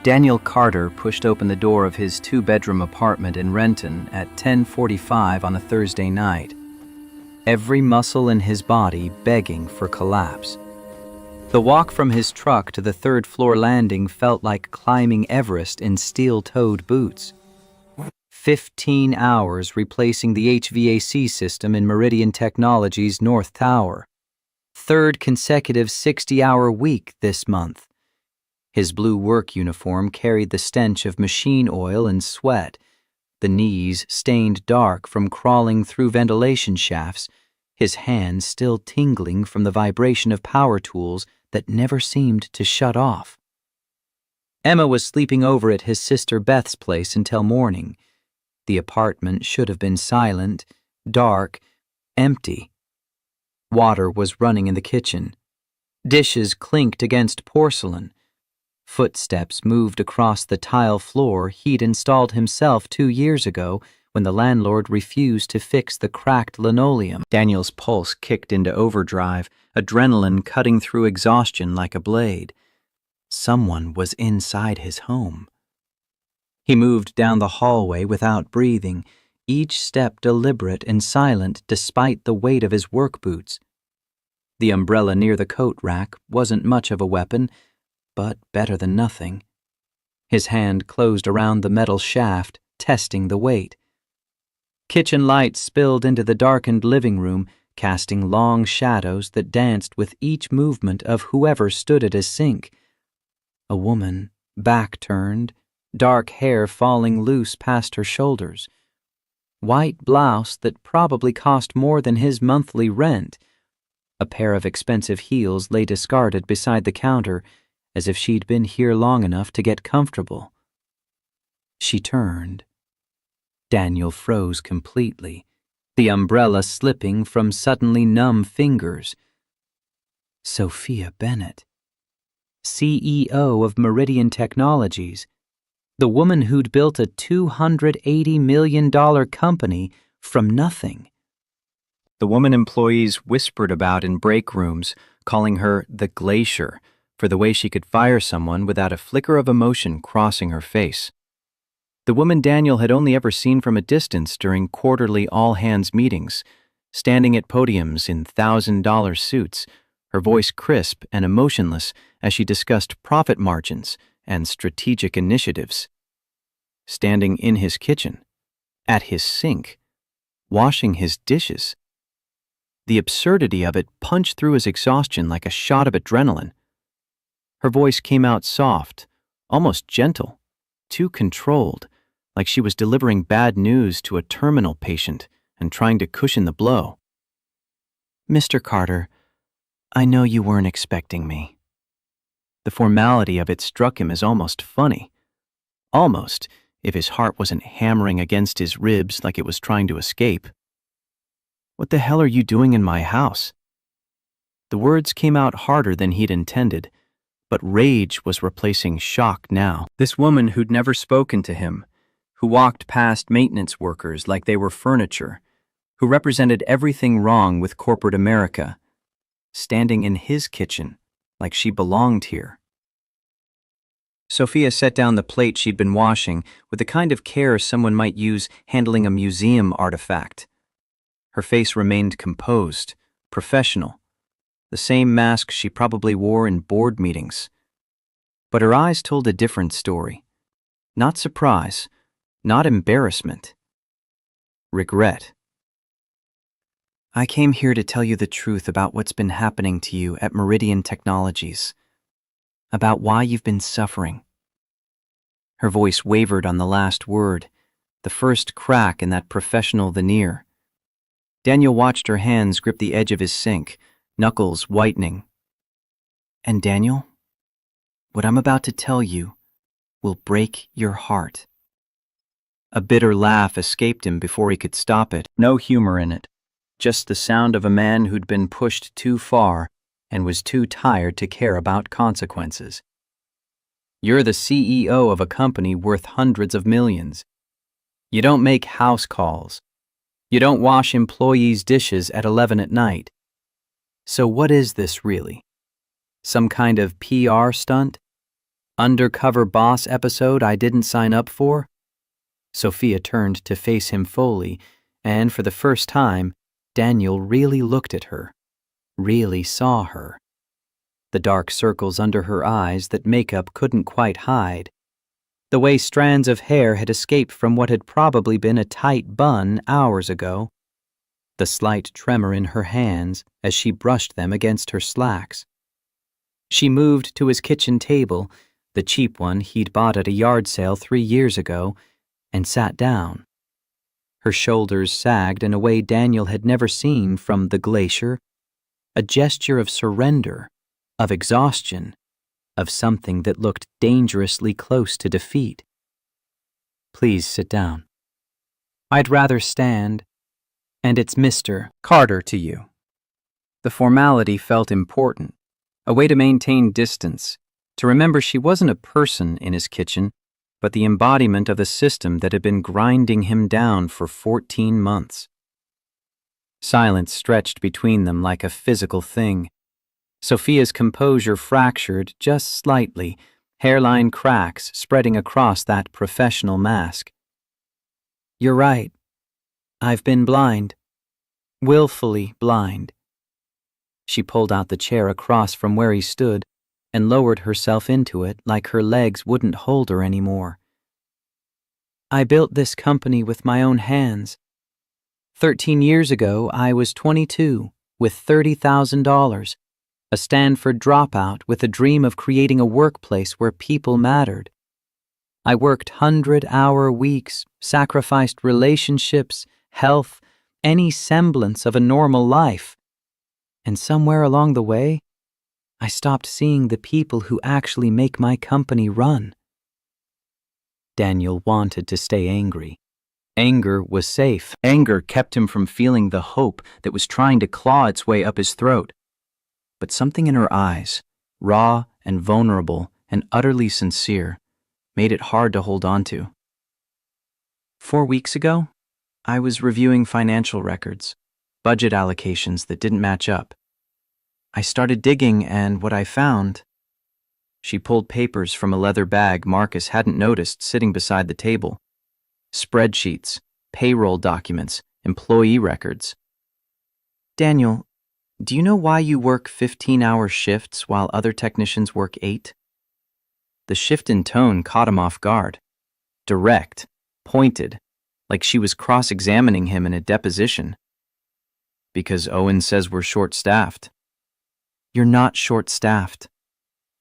Daniel Carter pushed open the door of his two-bedroom apartment in Renton at 10:45 on a Thursday night, every muscle in his body begging for collapse. The walk from his truck to the third-floor landing felt like climbing Everest in steel-toed boots. 15 hours replacing the HVAC system in Meridian Technologies' North Tower. Third consecutive 60-hour week this month. His blue work uniform carried the stench of machine oil and sweat, the knees stained dark from crawling through ventilation shafts, his hands still tingling from the vibration of power tools that never seemed to shut off. Emma was sleeping over at his sister Beth's place until morning. The apartment should have been silent, dark, empty. Water was running in the kitchen. Dishes clinked against porcelain. Footsteps moved across the tile floor he'd installed himself 2 years ago when the landlord refused to fix the cracked linoleum. Daniel's pulse kicked into overdrive, adrenaline cutting through exhaustion like a blade. Someone was inside his home. He moved down the hallway without breathing, each step deliberate and silent despite the weight of his work boots. The umbrella near the coat rack wasn't much of a weapon, but better than nothing. His hand closed around the metal shaft, testing the weight. Kitchen lights spilled into the darkened living room, casting long shadows that danced with each movement of whoever stood at his sink. A woman, back turned, dark hair falling loose past her shoulders. White blouse that probably cost more than his monthly rent. A pair of expensive heels lay discarded beside the counter, as if she'd been here long enough to get comfortable. She turned. Daniel froze completely, the umbrella slipping from suddenly numb fingers. Sophia Bennett, CEO of Meridian Technologies, the woman who'd built a $280 million company from nothing. The woman employees whispered about in break rooms, calling her the Glacier, for the way she could fire someone without a flicker of emotion crossing her face. The woman Daniel had only ever seen from a distance during quarterly all-hands meetings, standing at podiums in $1,000 suits, her voice crisp and emotionless as she discussed profit margins and strategic initiatives. Standing in his kitchen, at his sink, washing his dishes. The absurdity of it punched through his exhaustion like a shot of adrenaline. Her voice came out soft, almost gentle, too controlled, like she was delivering bad news to a terminal patient and trying to cushion the blow. "Mr. Carter, I know you weren't expecting me." The formality of it struck him as almost funny. Almost, if his heart wasn't hammering against his ribs like it was trying to escape. "What the hell are you doing in my house?" The words came out harder than he'd intended, but rage was replacing shock now. This woman who'd never spoken to him, who walked past maintenance workers like they were furniture, who represented everything wrong with corporate America, standing in his kitchen like she belonged here. Sophia set down the plate she'd been washing with the kind of care someone might use handling a museum artifact. Her face remained composed, professional, the same mask she probably wore in board meetings. But her eyes told a different story. Not surprise, not embarrassment. Regret. "I came here to tell you the truth about what's been happening to you at Meridian Technologies. About why you've been suffering." Her voice wavered on the last word, the first crack in that professional veneer. Daniel watched her hands grip the edge of his sink, knuckles whitening. "And Daniel, what I'm about to tell you will break your heart." A bitter laugh escaped him before he could stop it. No humor in it, just the sound of a man who'd been pushed too far and was too tired to care about consequences. "You're the CEO of a company worth hundreds of millions. You don't make house calls. You don't wash employees' dishes at 11 at night. So what is this really? Some kind of PR stunt? undercover boss episode I didn't sign up for? Sophia turned to face him fully, and for the first time, Daniel really looked at her, really saw her. The dark circles under her eyes that makeup couldn't quite hide. The way strands of hair had escaped from what had probably been a tight bun hours ago. The slight tremor in her hands as she brushed them against her slacks. She moved to his kitchen table, the cheap one he'd bought at a yard sale 3 years ago, and sat down. Her shoulders sagged in a way Daniel had never seen from the glacier, a gesture of surrender, of exhaustion, of something that looked dangerously close to defeat. Please sit down. I'd rather stand, and it's Mr. Carter to you. The formality felt important, a way to maintain distance, to remember she wasn't a person in his kitchen, but the embodiment of the system that had been grinding him down for 14 months. Silence stretched between them like a physical thing. Sophia's composure fractured just slightly, hairline cracks spreading across that professional mask. You're right. I've been blind. Willfully blind. She pulled out the chair across from where he stood and lowered herself into it like her legs wouldn't hold her anymore. I built this company with my own hands. 13 years ago, I was 22 with $30,000. A Stanford dropout with a dream of creating a workplace where people mattered. I worked 100-hour weeks, sacrificed relationships, health, any semblance of a normal life. And somewhere along the way, I stopped seeing the people who actually make my company run. Daniel wanted to stay angry. Anger was safe. Anger kept him from feeling the hope that was trying to claw its way up his throat. But something in her eyes, raw and vulnerable and utterly sincere, made it hard to hold on to. 4 weeks ago, I was reviewing financial records, budget allocations that didn't match up. I started digging, and what I found... She pulled papers from a leather bag Marcus hadn't noticed sitting beside the table. Spreadsheets, payroll documents, employee records. Daniel, do you know why you work 15-hour shifts while other technicians work 8? The shift in tone caught him off guard. Direct, pointed, like she was cross-examining him in a deposition. Because Owen says we're short-staffed. You're not short-staffed.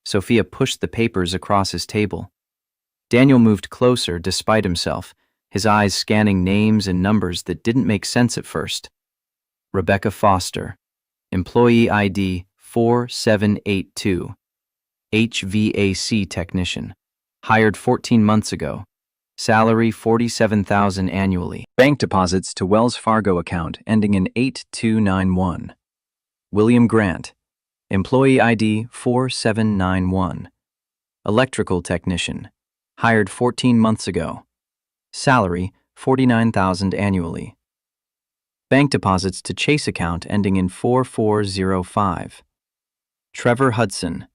Sophia pushed the papers across his table. Daniel moved closer despite himself, his eyes scanning names and numbers that didn't make sense at first. Rebecca Foster. Employee ID 4782. HVAC technician. Hired 14 months ago. Salary $47,000 annually. Bank deposits to Wells Fargo account ending in 8291. William Grant. Employee ID 4791. Electrical technician. Hired 14 months ago. Salary $49,000 annually. Bank deposits to Chase account ending in 4405. Trevor Hudson.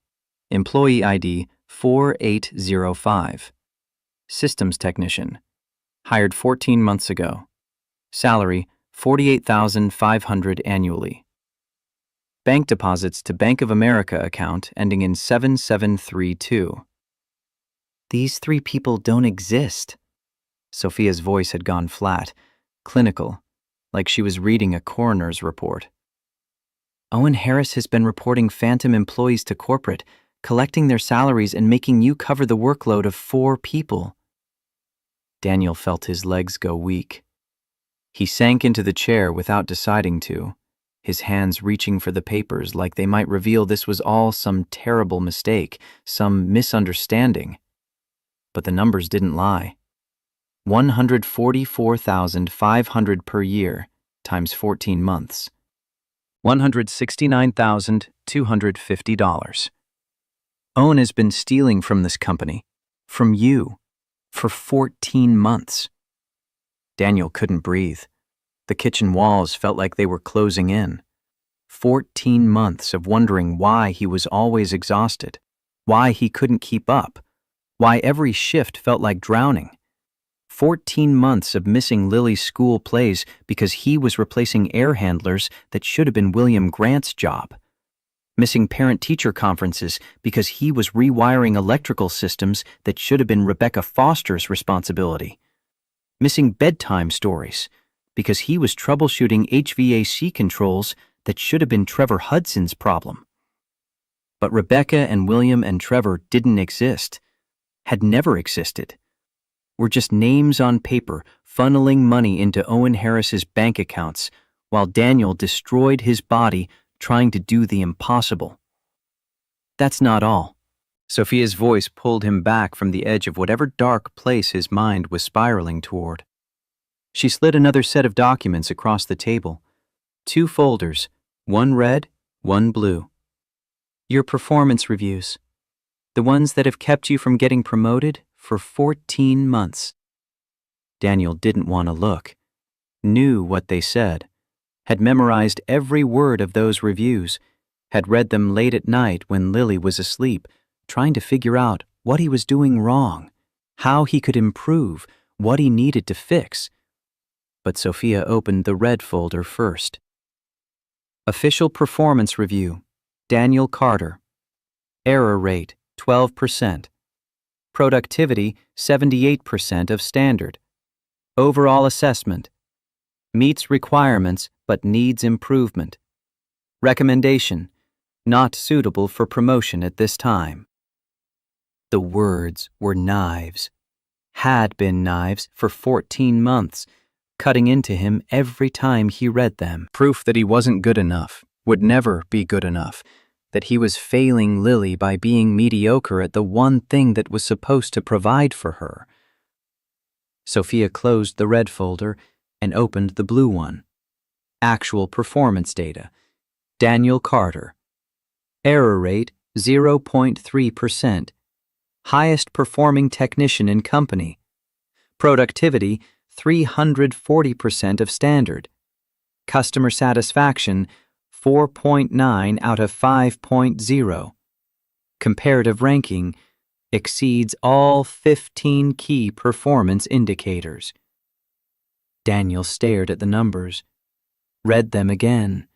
Employee ID 4805. Systems technician. Hired 14 months ago. Salary $48,500 annually. Bank deposits to Bank of America account ending in 7732. These 3 people don't exist. Sophia's voice had gone flat, clinical, like she was reading a coroner's report. Owen Harris has been reporting phantom employees to corporate, collecting their salaries and making you cover the workload of 4 people. Daniel felt his legs go weak. He sank into the chair without deciding to, his hands reaching for the papers like they might reveal this was all some terrible mistake, some misunderstanding. But the numbers didn't lie. $144,500 per year times 14 months. $169,250. Owen has been stealing from this company, from you, for 14 months. Daniel couldn't breathe. The kitchen walls felt like they were closing in. 14 months of wondering why he was always exhausted, why he couldn't keep up, why every shift felt like drowning. 14 months of missing Lily's school plays because he was replacing air handlers that should have been William Grant's job. Missing parent-teacher conferences because he was rewiring electrical systems that should have been Rebecca Foster's responsibility. Missing bedtime stories because he was troubleshooting HVAC controls that should have been Trevor Hudson's problem. But Rebecca and William and Trevor didn't exist, had never existed. Were just names on paper funneling money into Owen Harris's bank accounts while Daniel destroyed his body trying to do the impossible. That's not all. Sophia's voice pulled him back from the edge of whatever dark place his mind was spiraling toward. She slid another set of documents across the table. 2 folders, one red, one blue. Your performance reviews. The ones that have kept you from getting promoted for 14 months. Daniel didn't want to look. Knew what they said. Had memorized every word of those reviews. Had read them late at night when Lily was asleep, trying to figure out what he was doing wrong, how he could improve, what he needed to fix. But Sophia opened the red folder first. Official Performance Review, Daniel Carter. Error rate, 12%. Productivity, 78% of standard. Overall assessment. Meets requirements but needs improvement. Recommendation, not suitable for promotion at this time. The words were knives. Had been knives for 14 months, cutting into him every time he read them. Proof that he wasn't good enough, would never be good enough, that he was failing Lily by being mediocre at the one thing that was supposed to provide for her. Sophia closed the red folder and opened the blue one. Actual performance data. Daniel Carter. Error rate 0.3%. Highest performing technician in company. Productivity 340% of standard. Customer satisfaction 4.9 out of 5.0. Comparative ranking exceeds all 15 key performance indicators. Daniel stared at the numbers, read them again.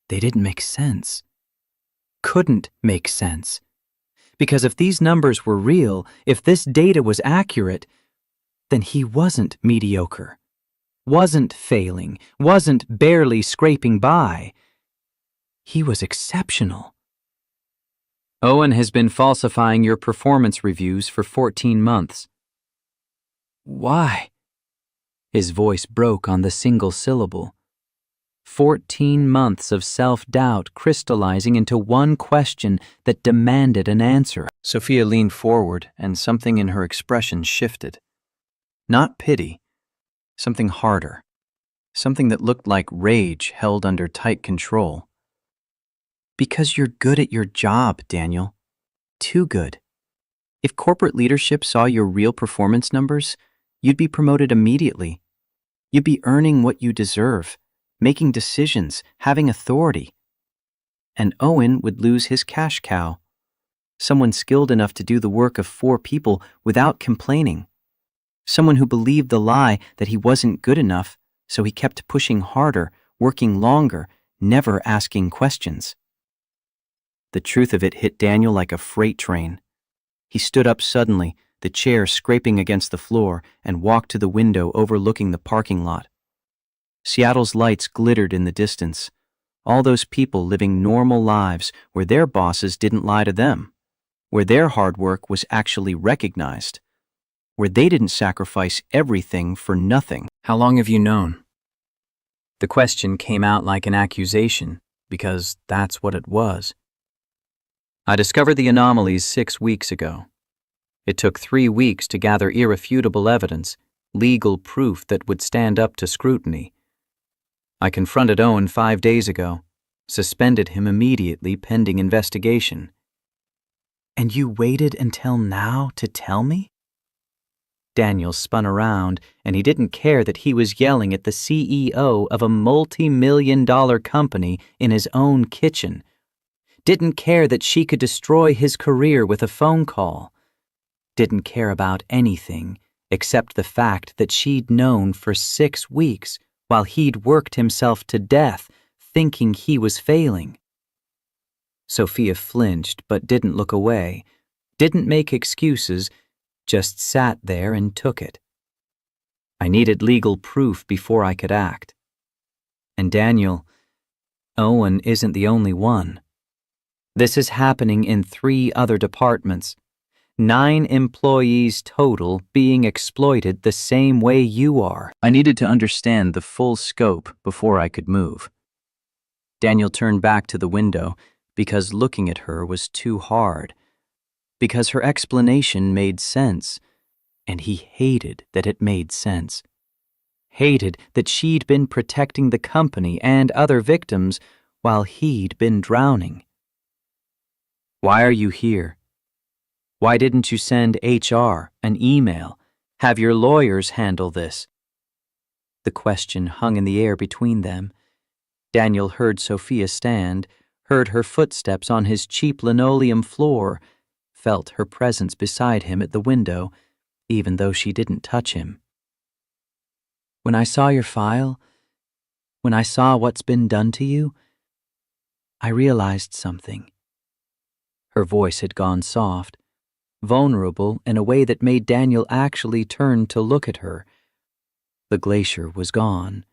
They didn't make sense. Couldn't make sense. Because if these numbers were real, if this data was accurate, then he wasn't mediocre, wasn't failing, wasn't barely scraping by. He was exceptional. Owen has been falsifying your performance reviews for 14 months. Why? His voice broke on the single syllable. 14 months of self-doubt crystallizing into one question that demanded an answer. Sophia leaned forward, and something in her expression shifted. Not pity, something harder. Something that looked like rage held under tight control. Because you're good at your job, Daniel. Too good. If corporate leadership saw your real performance numbers, you'd be promoted immediately. You'd be earning what you deserve, making decisions, having authority. And Owen would lose his cash cow. Someone skilled enough to do the work of 4 people without complaining. Someone who believed the lie that he wasn't good enough, so he kept pushing harder, working longer, never asking questions. The truth of it hit Daniel like a freight train. He stood up suddenly, the chair scraping against the floor, and walked to the window overlooking the parking lot. Seattle's lights glittered in the distance. All those people living normal lives where their bosses didn't lie to them, where their hard work was actually recognized, where they didn't sacrifice everything for nothing. How long have you known? The question came out like an accusation, because that's what it was. I discovered the anomalies 6 weeks ago. It took 3 weeks to gather irrefutable evidence, legal proof that would stand up to scrutiny. I confronted Owen 5 days ago, suspended him immediately pending investigation. And you waited until now to tell me? Daniel spun around, and he didn't care that he was yelling at the CEO of a multi-million-dollar company in his own kitchen. Didn't care that she could destroy his career with a phone call. Didn't care about anything except the fact that she'd known for 6 weeks while he'd worked himself to death thinking he was failing. Sophia flinched but didn't look away, didn't make excuses, just sat there and took it. I needed legal proof before I could act. And Daniel, Owen isn't the only one. This is happening in 3 other departments. 9 employees total being exploited the same way you are. I needed to understand the full scope before I could move. Daniel turned back to the window because looking at her was too hard, because her explanation made sense, and he hated that it made sense. Hated that she'd been protecting the company and other victims while he'd been drowning. Why are you here? Why didn't you send HR an email? Have your lawyers handle this? The question hung in the air between them. Daniel heard Sophia stand, heard her footsteps on his cheap linoleum floor, felt her presence beside him at the window, even though she didn't touch him. When I saw your file, when I saw what's been done to you, I realized something. Her voice had gone soft, vulnerable in a way that made Daniel actually turn to look at her. The glacier was gone.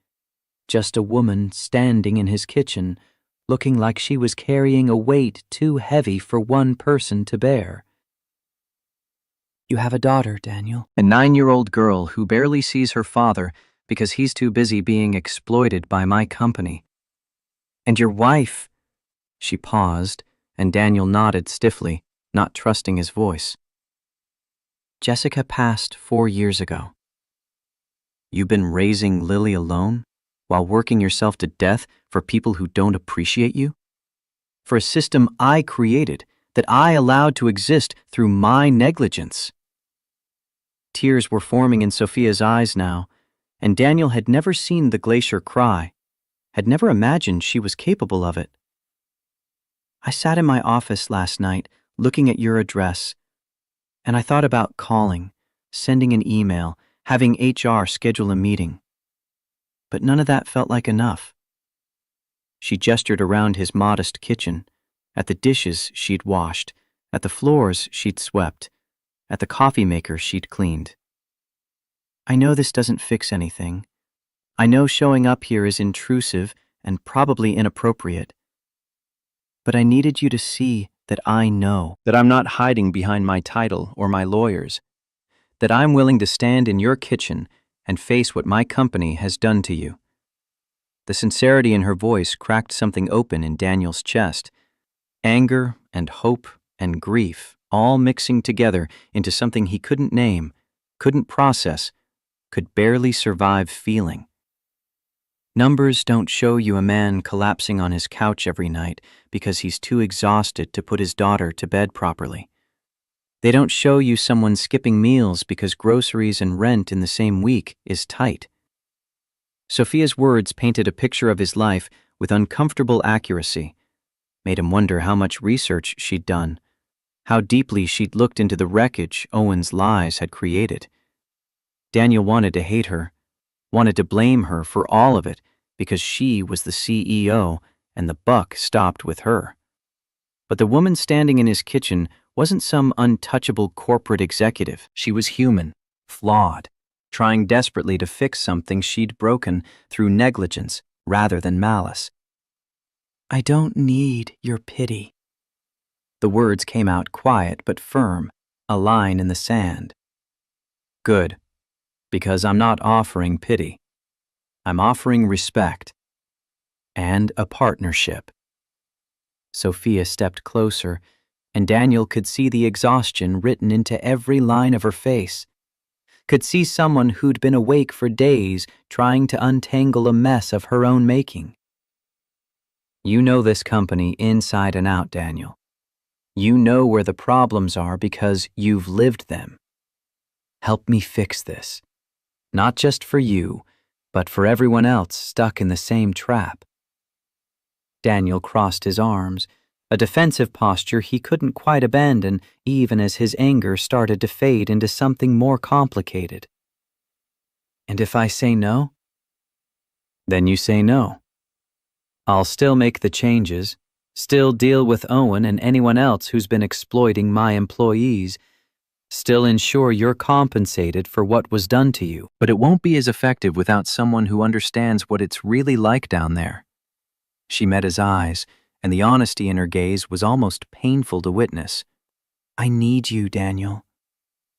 Just a woman standing in his kitchen, looking like she was carrying a weight too heavy for one person to bear. You have a daughter, Daniel. A 9-year-old girl who barely sees her father because he's too busy being exploited by my company. And your wife. She paused, and Daniel nodded stiffly, not trusting his voice. Jessica passed 4 years ago. You've been raising Lily alone while working yourself to death for people who don't appreciate you? For a system I created that I allowed to exist through my negligence. Tears were forming in Sophia's eyes now, and Daniel had never seen the glacier cry, had never imagined she was capable of it. I sat in my office last night looking at your address, and I thought about calling, sending an email, having HR schedule a meeting. But none of that felt like enough. She gestured around his modest kitchen, at the dishes she'd washed, at the floors she'd swept, at the coffee maker she'd cleaned. I know this doesn't fix anything. I know showing up here is intrusive and probably inappropriate. But I needed you to see that I know that I'm not hiding behind my title or my lawyers, that I'm willing to stand in your kitchen and face what my company has done to you. The sincerity in her voice cracked something open in Daniel's chest. Anger and hope and grief all mixing together into something he couldn't name, couldn't process, could barely survive feeling. Numbers don't show you a man collapsing on his couch every night because he's too exhausted to put his daughter to bed properly. They don't show you someone skipping meals because groceries and rent in the same week is tight. Sophia's words painted a picture of his life with uncomfortable accuracy, made him wonder how much research she'd done, how deeply she'd looked into the wreckage Owen's lies had created. Daniel wanted to hate her, wanted to blame her for all of it because she was the CEO and the buck stopped with her. But the woman standing in his kitchen wasn't some untouchable corporate executive. She was human, flawed, trying desperately to fix something she'd broken through negligence rather than malice. I don't need your pity. The words came out quiet but firm, a line in the sand. Good, because I'm not offering pity. I'm offering respect and a partnership. Sophia stepped closer, and Daniel could see the exhaustion written into every line of her face, could see someone who'd been awake for days trying to untangle a mess of her own making. You know this company inside and out, Daniel. You know where the problems are because you've lived them. Help me fix this. Not just for you, but for everyone else stuck in the same trap. Daniel crossed his arms, a defensive posture he couldn't quite abandon even as his anger started to fade into something more complicated. And if I say no? Then you say no. I'll still make the changes, still deal with Owen and anyone else who's been exploiting my employees, still ensure you're compensated for what was done to you, but it won't be as effective without someone who understands what it's really like down there. She met his eyes, and the honesty in her gaze was almost painful to witness. I need you, Daniel.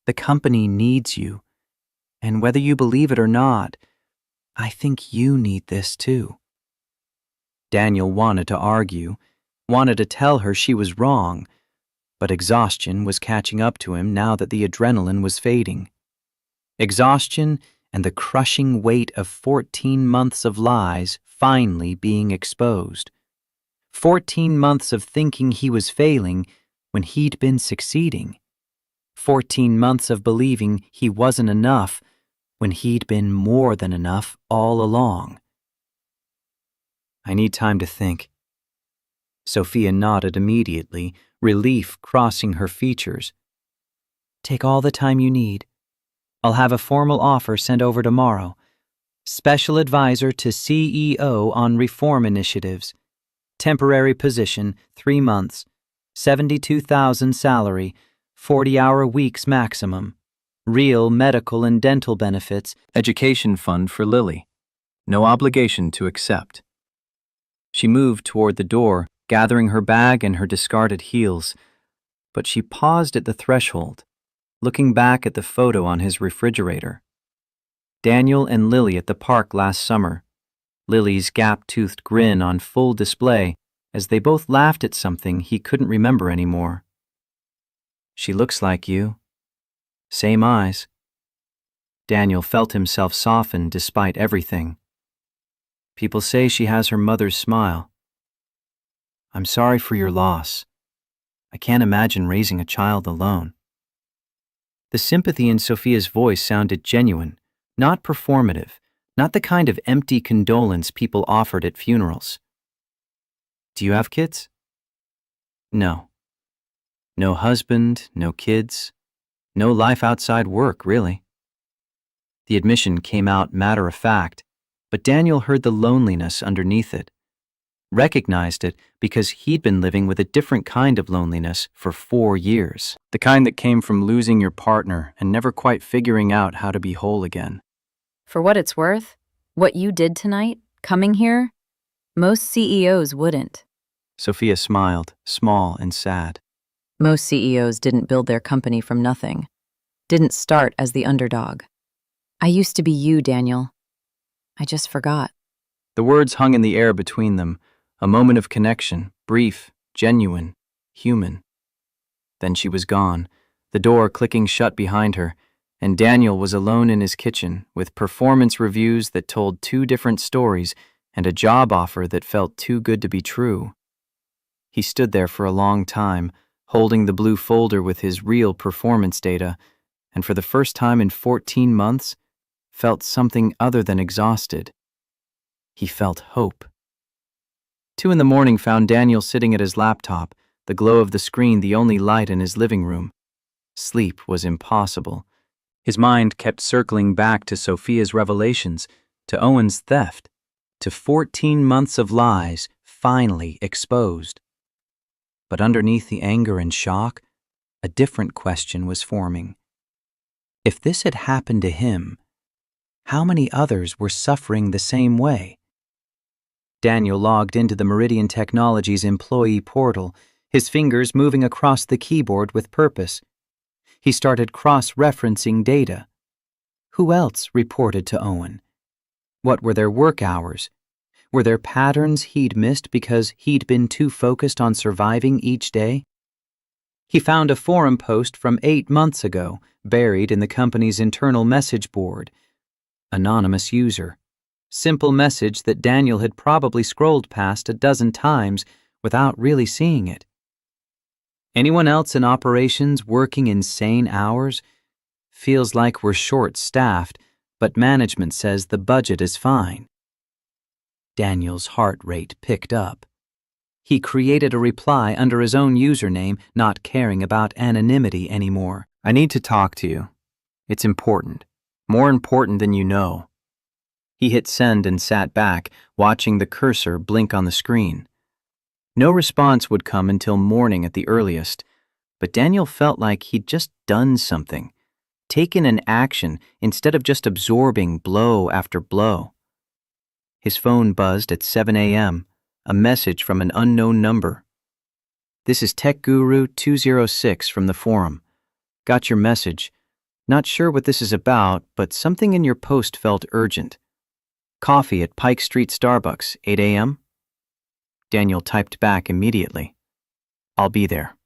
The company needs you. And whether you believe it or not, I think you need this too. Daniel wanted to argue, wanted to tell her she was wrong, but exhaustion was catching up to him now that the adrenaline was fading. Exhaustion and the crushing weight of 14 months of lies finally being exposed. 14 months of thinking he was failing when he'd been succeeding. 14 months of believing he wasn't enough when he'd been more than enough all along. I need time to think. Sophia nodded immediately, relief crossing her features. Take all the time you need. I'll have a formal offer sent over tomorrow. Special advisor to CEO on reform initiatives. Temporary position, 3 months. 72,000 salary, 40-hour weeks maximum. Real medical and dental benefits. Education fund for Lily. No obligation to accept. She moved toward the door, gathering her bag and her discarded heels, but she paused at the threshold, looking back at the photo on his refrigerator. Daniel and Lily at the park last summer, Lily's gap-toothed grin on full display as they both laughed at something he couldn't remember anymore. She looks like you. Same eyes. Daniel felt himself soften despite everything. People say she has her mother's smile. I'm sorry for your loss. I can't imagine raising a child alone. The sympathy in Sophia's voice sounded genuine, not performative, not the kind of empty condolence people offered at funerals. Do you have kids? No. No husband, no kids, no life outside work, really. The admission came out matter-of-fact, but Daniel heard the loneliness underneath it, recognized it because he'd been living with a different kind of loneliness for 4 years, the kind that came from losing your partner and never quite figuring out how to be whole again. For what it's worth, what you did tonight, coming here, most CEOs wouldn't. Sophia smiled, small and sad. Most CEOs didn't build their company from nothing, didn't start as the underdog. I used to be you, Daniel. I just forgot. The words hung in the air between them, a moment of connection, brief, genuine, human. Then she was gone, the door clicking shut behind her, and Daniel was alone in his kitchen with performance reviews that told 2 different stories and a job offer that felt too good to be true. He stood there for a long time, holding the blue folder with his real performance data, and for the first time in 14 months, felt something other than exhausted. He felt hope. 2 a.m. found Daniel sitting at his laptop, the glow of the screen the only light in his living room. Sleep was impossible. His mind kept circling back to Sophia's revelations, to Owen's theft, to 14 months of lies finally exposed. But underneath the anger and shock, a different question was forming. If this had happened to him, how many others were suffering the same way? Daniel logged into the Meridian Technologies employee portal, his fingers moving across the keyboard with purpose. He started cross-referencing data. Who else reported to Owen? What were their work hours? Were there patterns he'd missed because he'd been too focused on surviving each day? He found a forum post from 8 months ago, buried in the company's internal message board. Anonymous user. Simple message that Daniel had probably scrolled past a dozen times without really seeing it. Anyone else in operations working insane hours? Feels like we're short-staffed, but management says the budget is fine. Daniel's heart rate picked up. He created a reply under his own username, not caring about anonymity anymore. I need to talk to you. It's important. More important than you know. He hit send and sat back, watching the cursor blink on the screen. No response would come until morning at the earliest, but Daniel felt like he'd just done something, taken an action instead of just absorbing blow after blow. His phone buzzed at 7 a.m., a message from an unknown number. This is Tech Guru 206 from the forum. Got your message. Not sure what this is about, but something in your post felt urgent. Coffee at Pike Street Starbucks, 8 a.m.? Daniel typed back immediately. I'll be there.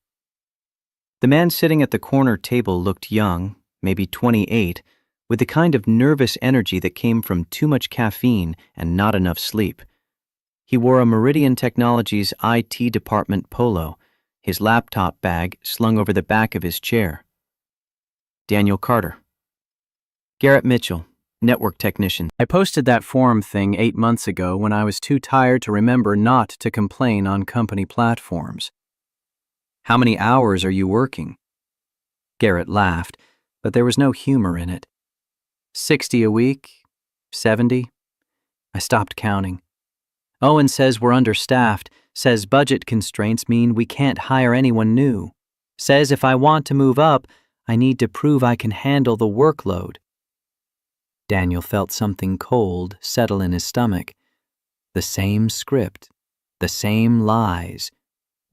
The man sitting at the corner table looked young, maybe 28, with the kind of nervous energy that came from too much caffeine and not enough sleep. He wore a Meridian Technologies IT department polo, his laptop bag slung over the back of his chair. Daniel Carter. Garrett Mitchell, network technician. I posted that forum thing 8 months ago when I was too tired to remember not to complain on company platforms. How many hours are you working? Garrett laughed, but there was no humor in it. 60 a week? 70? I stopped counting. Owen says we're understaffed, says budget constraints mean we can't hire anyone new. Says if I want to move up, I need to prove I can handle the workload. Daniel felt something cold settle in his stomach. The same script, the same lies,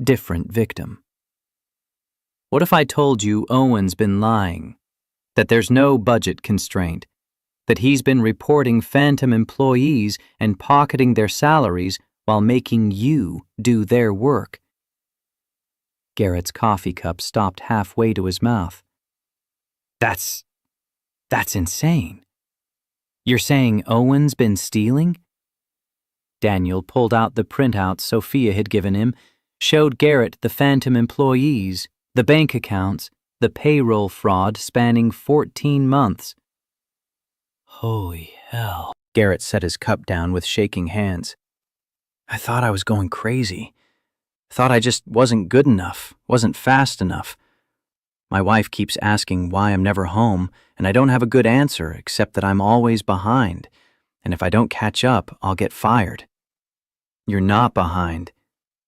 different victim. What if I told you Owen's been lying? That there's no budget constraint? That he's been reporting phantom employees and pocketing their salaries while making you do their work? Garrett's coffee cup stopped halfway to his mouth. That's insane. You're saying Owen's been stealing? Daniel pulled out the printout Sophia had given him, showed Garrett the phantom employees, the bank accounts, the payroll fraud spanning 14 months. Holy hell. Garrett set his cup down with shaking hands. I thought I was going crazy. Thought I just wasn't good enough, wasn't fast enough. My wife keeps asking why I'm never home, and I don't have a good answer except that I'm always behind, and if I don't catch up, I'll get fired. You're not behind.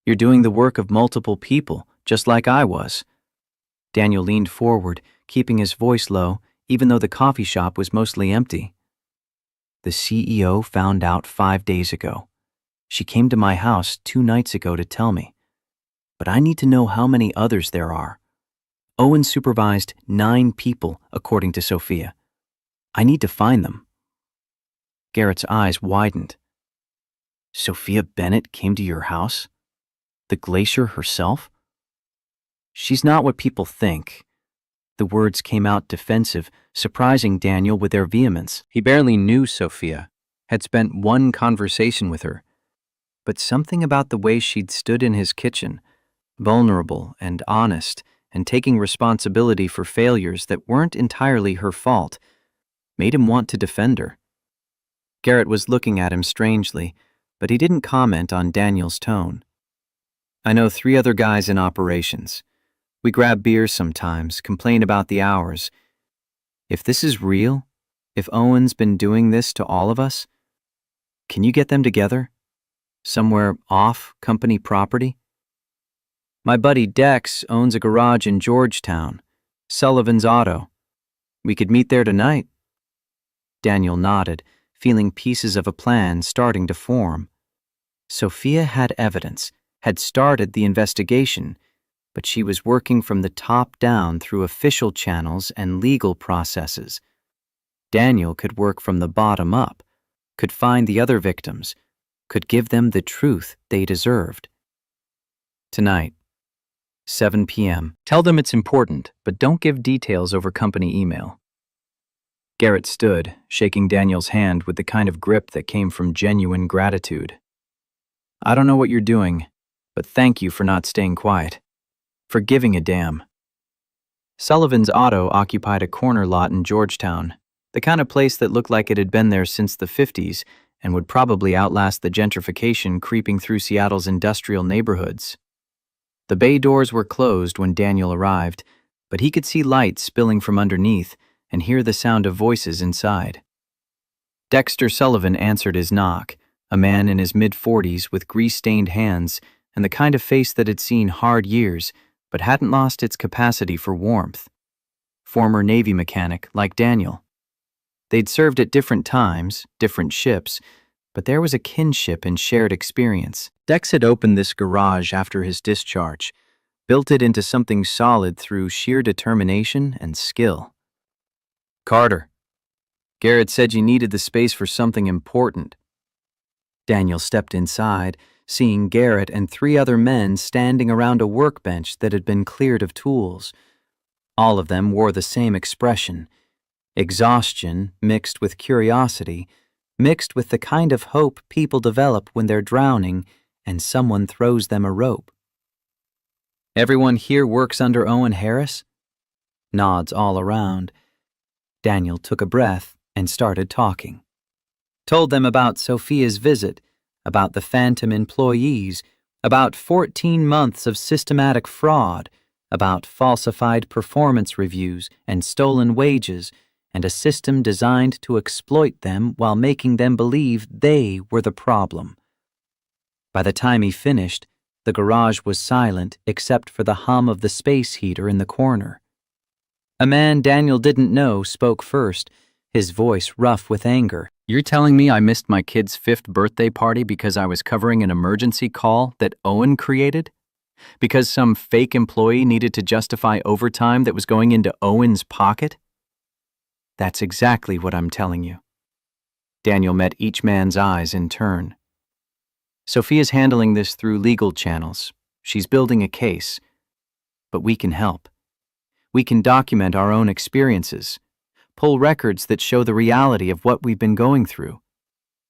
You're doing the work of multiple people, just like I was. Daniel leaned forward, keeping his voice low, even though the coffee shop was mostly empty. The CEO found out 5 days ago. She came to my house 2 nights ago to tell me. But I need to know how many others there are. Owen supervised 9 people, according to Sophia. I need to find them. Garrett's eyes widened. Sophia Bennett came to your house? The Glacier herself? She's not what people think. The words came out defensive, surprising Daniel with their vehemence. He barely knew Sophia, had spent one conversation with her, but something about the way she'd stood in his kitchen, vulnerable and honest, and taking responsibility for failures that weren't entirely her fault, made him want to defend her. Garrett was looking at him strangely, but he didn't comment on Daniel's tone. I know 3 other guys in operations. We grab beers sometimes, complain about the hours. If this is real, if Owen's been doing this to all of us, can you get them together? Somewhere off company property? My buddy Dex owns a garage in Georgetown, Sullivan's Auto. We could meet there tonight. Daniel nodded, feeling pieces of a plan starting to form. Sophia had evidence, had started the investigation, but she was working from the top down through official channels and legal processes. Daniel could work from the bottom up, could find the other victims, could give them the truth they deserved. Tonight, 7 p.m. Tell them it's important, but don't give details over company email. Garrett stood, shaking Daniel's hand with the kind of grip that came from genuine gratitude. I don't know what you're doing, but thank you for not staying quiet. For giving a damn. Sullivan's Auto occupied a corner lot in Georgetown, the kind of place that looked like it had been there since the 50s and would probably outlast the gentrification creeping through Seattle's industrial neighborhoods. The bay doors were closed when Daniel arrived, but he could see light spilling from underneath and hear the sound of voices inside. Dexter Sullivan answered his knock, a man in his mid-40s with grease-stained hands and the kind of face that had seen hard years but hadn't lost its capacity for warmth. Former Navy mechanic like Daniel. They'd served at different times, different ships, but there was a kinship and shared experience. Dex had opened this garage after his discharge, built it into something solid through sheer determination and skill. "Carter, Garrett said you needed the space for something important." Daniel stepped inside, seeing Garrett and 3 other men standing around a workbench that had been cleared of tools. All of them wore the same expression: exhaustion mixed with curiosity, mixed with the kind of hope people develop when they're drowning and someone throws them a rope. "Everyone here works under Owen Harris?" Nods all around. Daniel took a breath and started talking. Told them about Sophia's visit, about the phantom employees, about 14 months of systematic fraud, about falsified performance reviews and stolen wages, and a system designed to exploit them while making them believe they were the problem. By the time he finished, the garage was silent except for the hum of the space heater in the corner. A man Daniel didn't know spoke first, his voice rough with anger. "You're telling me I missed my kid's 5th birthday party because I was covering an emergency call that Owen created? Because some fake employee needed to justify overtime that was going into Owen's pocket?" "That's exactly what I'm telling you." Daniel met each man's eyes in turn. "Sophia's handling this through legal channels. She's building a case. But we can help. We can document our own experiences, pull records that show the reality of what we've been going through.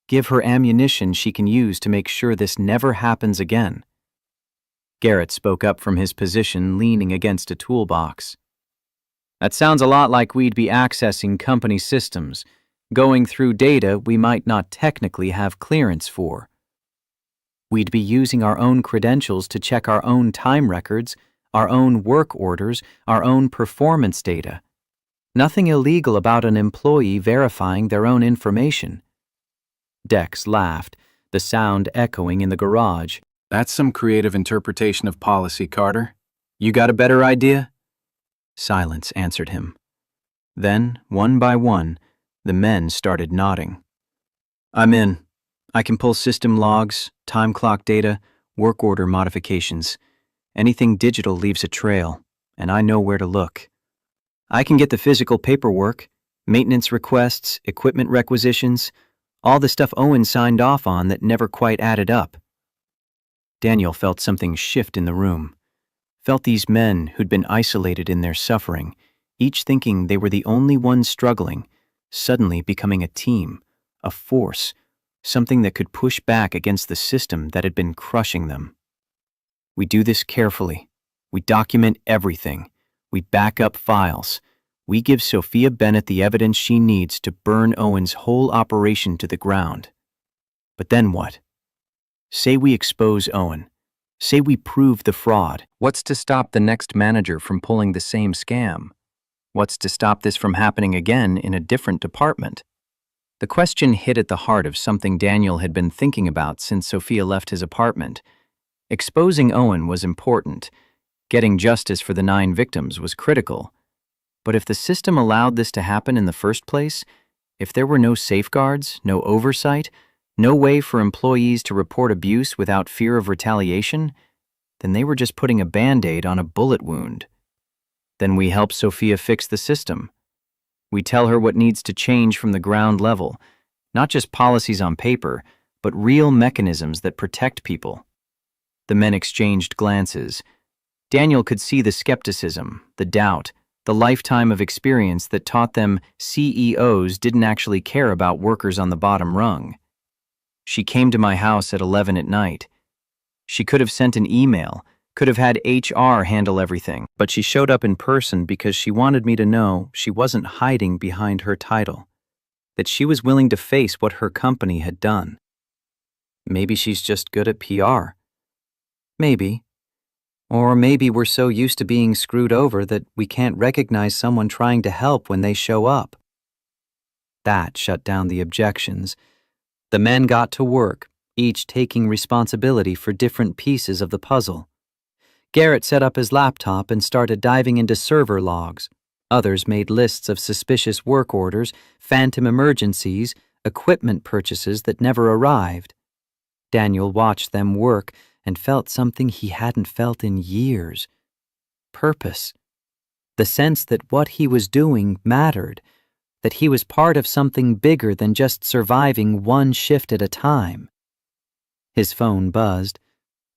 Give her ammunition she can use to make sure this never happens again." Garrett spoke up from his position, leaning against a toolbox. "That sounds a lot like we'd be accessing company systems, going through data we might not technically have clearance for. We'd be using our own credentials to check our own time records, our own work orders, our own performance data. Nothing illegal about an employee verifying their own information." Dex laughed, the sound echoing in the garage. "That's some creative interpretation of policy, Carter. You got a better idea?" Silence answered him. Then, one by one, the men started nodding. "I'm in. I can pull system logs, time clock data, work order modifications. Anything digital leaves a trail, and I know where to look. I can get the physical paperwork, maintenance requests, equipment requisitions, all the stuff Owen signed off on that never quite added up." Daniel felt something shift in the room, felt these men who'd been isolated in their suffering, each thinking they were the only ones struggling, suddenly becoming a team, a force, something that could push back against the system that had been crushing them. "We do this carefully. We document everything. We back up files. We give Sophia Bennett the evidence she needs to burn Owen's whole operation to the ground. But then what? Say we expose Owen. Say we prove the fraud. What's to stop the next manager from pulling the same scam? What's to stop this from happening again in a different department?" The question hit at the heart of something Daniel had been thinking about since Sophia left his apartment. Exposing Owen was important. Getting justice for the 9 victims was critical. But if the system allowed this to happen in the first place, if there were no safeguards, no oversight, no way for employees to report abuse without fear of retaliation, then they were just putting a Band-Aid on a bullet wound. Then we help Sophia fix the system. We tell her what needs to change from the ground level, not just policies on paper, but real mechanisms that protect people. The men exchanged glances. Daniel could see the skepticism, the doubt, the lifetime of experience that taught them CEOs didn't actually care about workers on the bottom rung. She came to my house at 11 at night. She could have sent an email, could have had HR handle everything, but she showed up in person because she wanted me to know she wasn't hiding behind her title. that she was willing to face what her company had done. Maybe she's just good at PR. Maybe. Or maybe we're so used to being screwed over that we can't recognize someone trying to help when they show up. That shut down the objections. The men got to work, each taking responsibility for different pieces of the puzzle. Garrett set up his laptop and started diving into server logs. Others made lists of suspicious work orders, phantom emergencies, equipment purchases that never arrived. Daniel watched them work and felt something he hadn't felt in years. Purpose. The sense that what he was doing mattered, that he was part of something bigger than just surviving one shift at a time. His phone buzzed.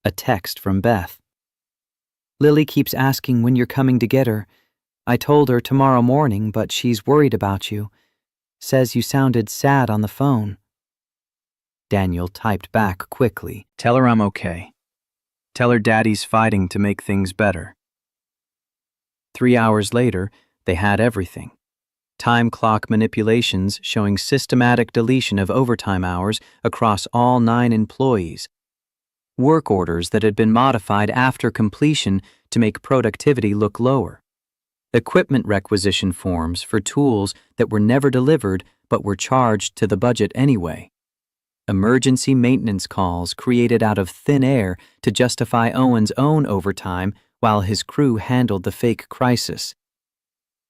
A text from Beth. "Lily keeps asking when you're coming to get her. I told her tomorrow morning, but she's worried about you. Says you sounded sad on the phone." Daniel typed back quickly. "Tell her I'm okay. Tell her Daddy's fighting to make things better." 3 hours later, they had everything. Time clock manipulations showing systematic deletion of overtime hours across all 9 employees. Work orders that had been modified after completion to make productivity look lower. Equipment requisition forms for tools that were never delivered but were charged to the budget anyway. Emergency maintenance calls created out of thin air to justify Owen's own overtime while his crew handled the fake crisis.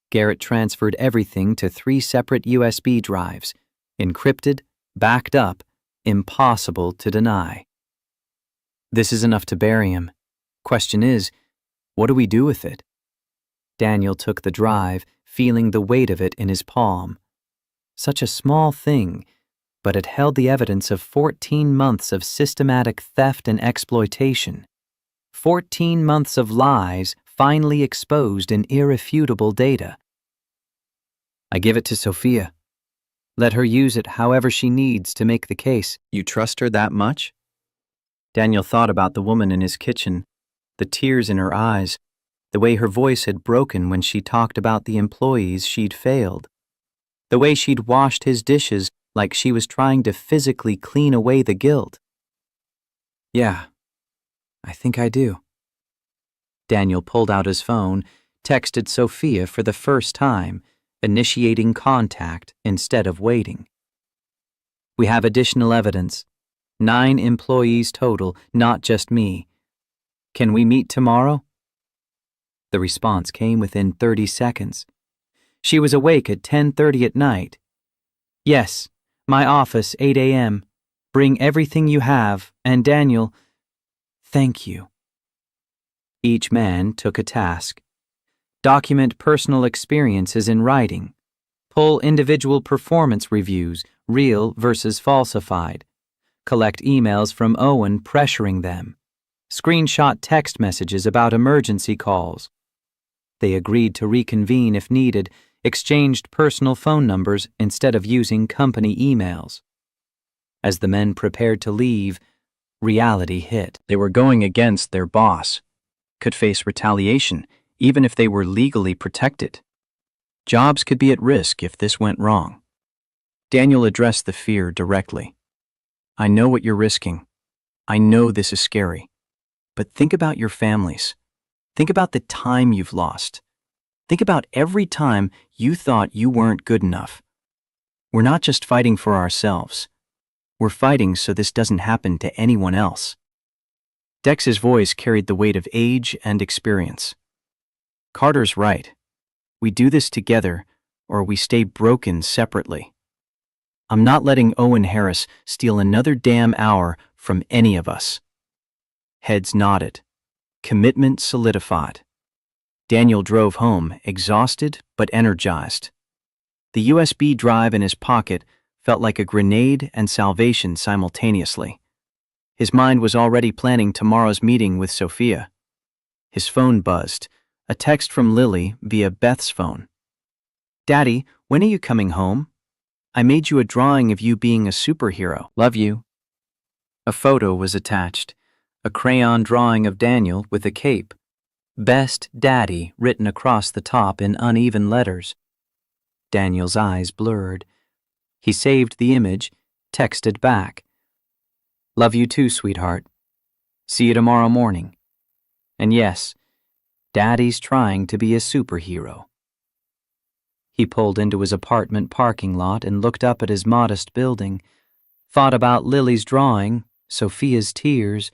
Garrett transferred everything to 3 separate USB drives, encrypted, backed up, impossible to deny. This is enough to bury him. Question is, what do we do with it? Daniel took the drive, feeling the weight of it in his palm. Such a small thing, but it held the evidence of 14 months of systematic theft and exploitation. 14 months of lies finally exposed in irrefutable data. "I give it to Sophia. Let her use it however she needs to make the case." "You trust her that much?" Daniel thought about the woman in his kitchen, the tears in her eyes, the way her voice had broken when she talked about the employees she'd failed, the way she'd washed his dishes like she was trying to physically clean away the guilt. "Yeah, I think I do." Daniel pulled out his phone, texted Sophia for the first time, initiating contact instead of waiting. "We have additional evidence. 9 employees total, not just me. Can we meet tomorrow?" The response came within 30 seconds. She was awake at 10:30 at night. "Yes, my office, 8 a.m. Bring everything you have, and Daniel, thank you." Each man took a task. Document personal experiences in writing. Pull individual performance reviews, real versus falsified. Collect emails from Owen pressuring them. Screenshot text messages about emergency calls. They agreed to reconvene if needed, exchanged personal phone numbers instead of using company emails. As the men prepared to leave, reality hit. They were going against their boss, could face retaliation even if they were legally protected. Jobs could be at risk if this went wrong. Daniel addressed the fear directly. "I know what you're risking. I know this is scary. But think about your families. Think about the time you've lost. Think about every time you thought you weren't good enough. We're not just fighting for ourselves. We're fighting so this doesn't happen to anyone else." Dex's voice carried the weight of age and experience. "Carter's right. We do this together, or we stay broken separately. I'm not letting Owen Harris steal another damn hour from any of us." Heads nodded. Commitment solidified. Daniel drove home, exhausted but energized. The USB drive in his pocket felt like a grenade and salvation simultaneously. His mind was already planning tomorrow's meeting with Sophia. His phone buzzed, a text from Lily via Beth's phone. "Daddy, when are you coming home? I made you a drawing of you being a superhero. Love you." A photo was attached, a crayon drawing of Daniel with a cape. "Best Daddy" written across the top in uneven letters. Daniel's eyes blurred. He saved the image, texted back. Love you too, sweetheart. See you tomorrow morning. And yes, Daddy's trying to be a superhero. He pulled into his apartment parking lot and looked up at his modest building, thought about Lily's drawing, Sophia's tears,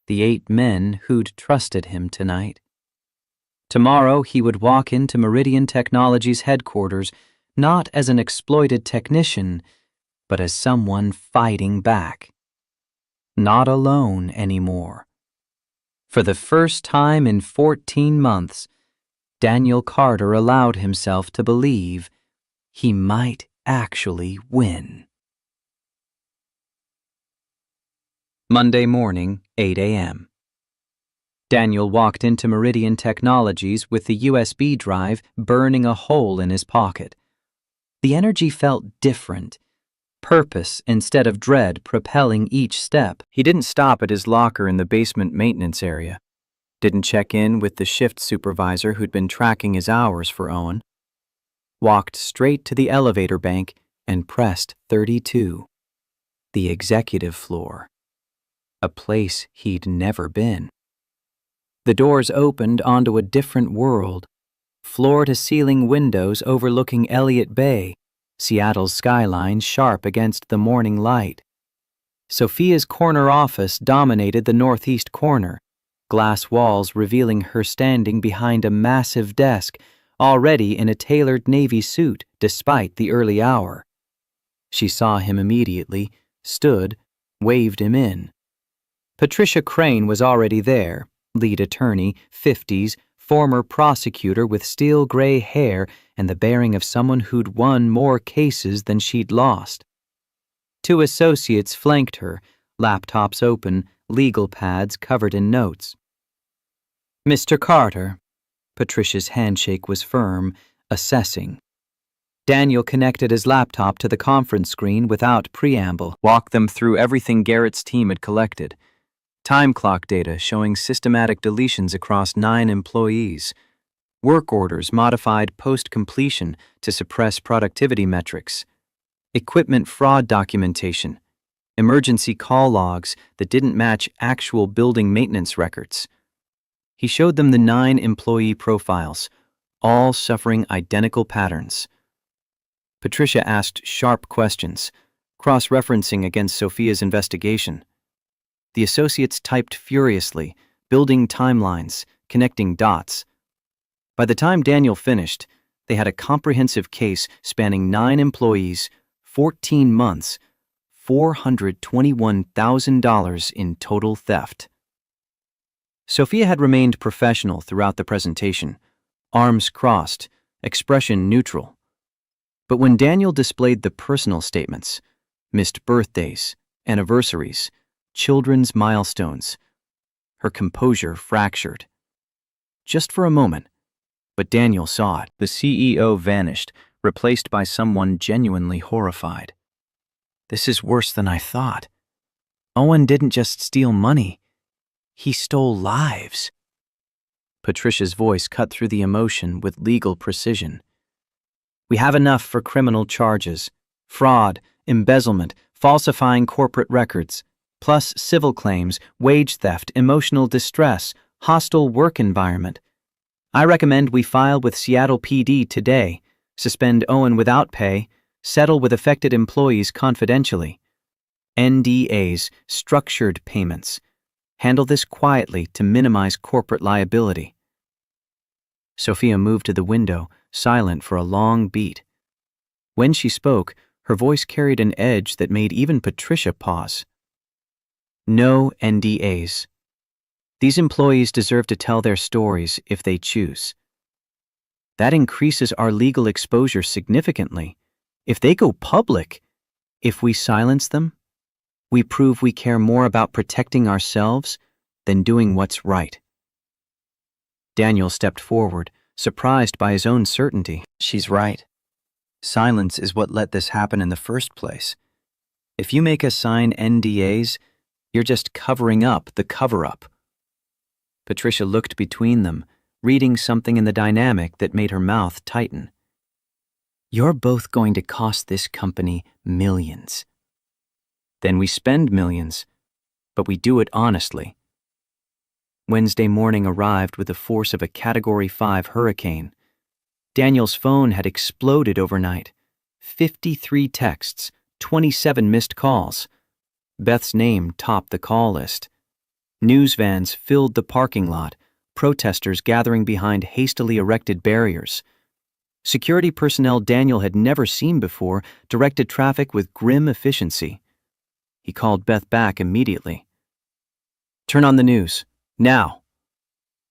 the 8 men who'd trusted him tonight. Tomorrow he would walk into Meridian Technologies headquarters not as an exploited technician, but as someone fighting back. Not alone anymore. For the first time in 14 months, Daniel Carter allowed himself to believe he might actually win. Monday morning, 8 a.m. Daniel walked into Meridian Technologies with the USB drive burning a hole in his pocket. The energy felt different, purpose instead of dread propelling each step. He didn't stop at his locker in the basement maintenance area. Didn't check in with the shift supervisor who'd been tracking his hours for Owen. Walked straight to the elevator bank and pressed 32. The executive floor. A place he'd never been. The doors opened onto a different world. Floor-to-ceiling windows overlooking Elliott Bay, Seattle's skyline sharp against the morning light. Sophia's corner office dominated the northeast corner, glass walls revealing her standing behind a massive desk, already in a tailored navy suit despite the early hour. She saw him immediately, stood, waved him in. Patricia Crane was already there, lead attorney, 50s, former prosecutor with steel gray hair and the bearing of someone who'd won more cases than she'd lost. 2 associates flanked her, laptops open, legal pads covered in notes. Mr. Carter. Patricia's handshake was firm, assessing. Daniel connected his laptop to the conference screen without preamble, walked them through everything Garrett's team had collected. Time clock data showing systematic deletions across 9 employees. Work orders modified post-completion to suppress productivity metrics. Equipment fraud documentation. Emergency call logs that didn't match actual building maintenance records. He showed them the 9 employee profiles, all suffering identical patterns. Patricia asked sharp questions, cross-referencing against Sophia's investigation. The associates typed furiously, building timelines, connecting dots. By the time Daniel finished, they had a comprehensive case spanning 9 employees, 14 months, $421,000 in total theft. Sophia had remained professional throughout the presentation, arms crossed, expression neutral. But when Daniel displayed the personal statements, missed birthdays, anniversaries, children's milestones, her composure fractured. Just for a moment, but Daniel saw it. The CEO vanished, replaced by someone genuinely horrified. This is worse than I thought. Owen didn't just steal money. He stole lives. Patricia's voice cut through the emotion with legal precision. We have enough for criminal charges, fraud, embezzlement, falsifying corporate records, plus civil claims, wage theft, emotional distress, hostile work environment. I recommend we file with Seattle PD today, suspend Owen without pay, settle with affected employees confidentially. NDAs, structured payments. Handle this quietly to minimize corporate liability. Sophia moved to the window, silent for a long beat. When she spoke, her voice carried an edge that made even Patricia pause. No NDAs. These employees deserve to tell their stories if they choose. That increases our legal exposure significantly. If they go public, if we silence them, we prove we care more about protecting ourselves than doing what's right. Daniel stepped forward, surprised by his own certainty. She's right. Silence is what let this happen in the first place. If you make us sign NDAs, you're just covering up the cover-up. Patricia looked between them, reading something in the dynamic that made her mouth tighten. You're both going to cost this company millions. Then we spend millions, but we do it honestly. Wednesday morning arrived with the force of a Category 5 hurricane. Daniel's phone had exploded overnight. 53 texts, 27 missed calls. Beth's name topped the call list. News vans filled the parking lot, protesters gathering behind hastily erected barriers. Security personnel Daniel had never seen before directed traffic with grim efficiency. He called Beth back immediately. "Turn on the news, now."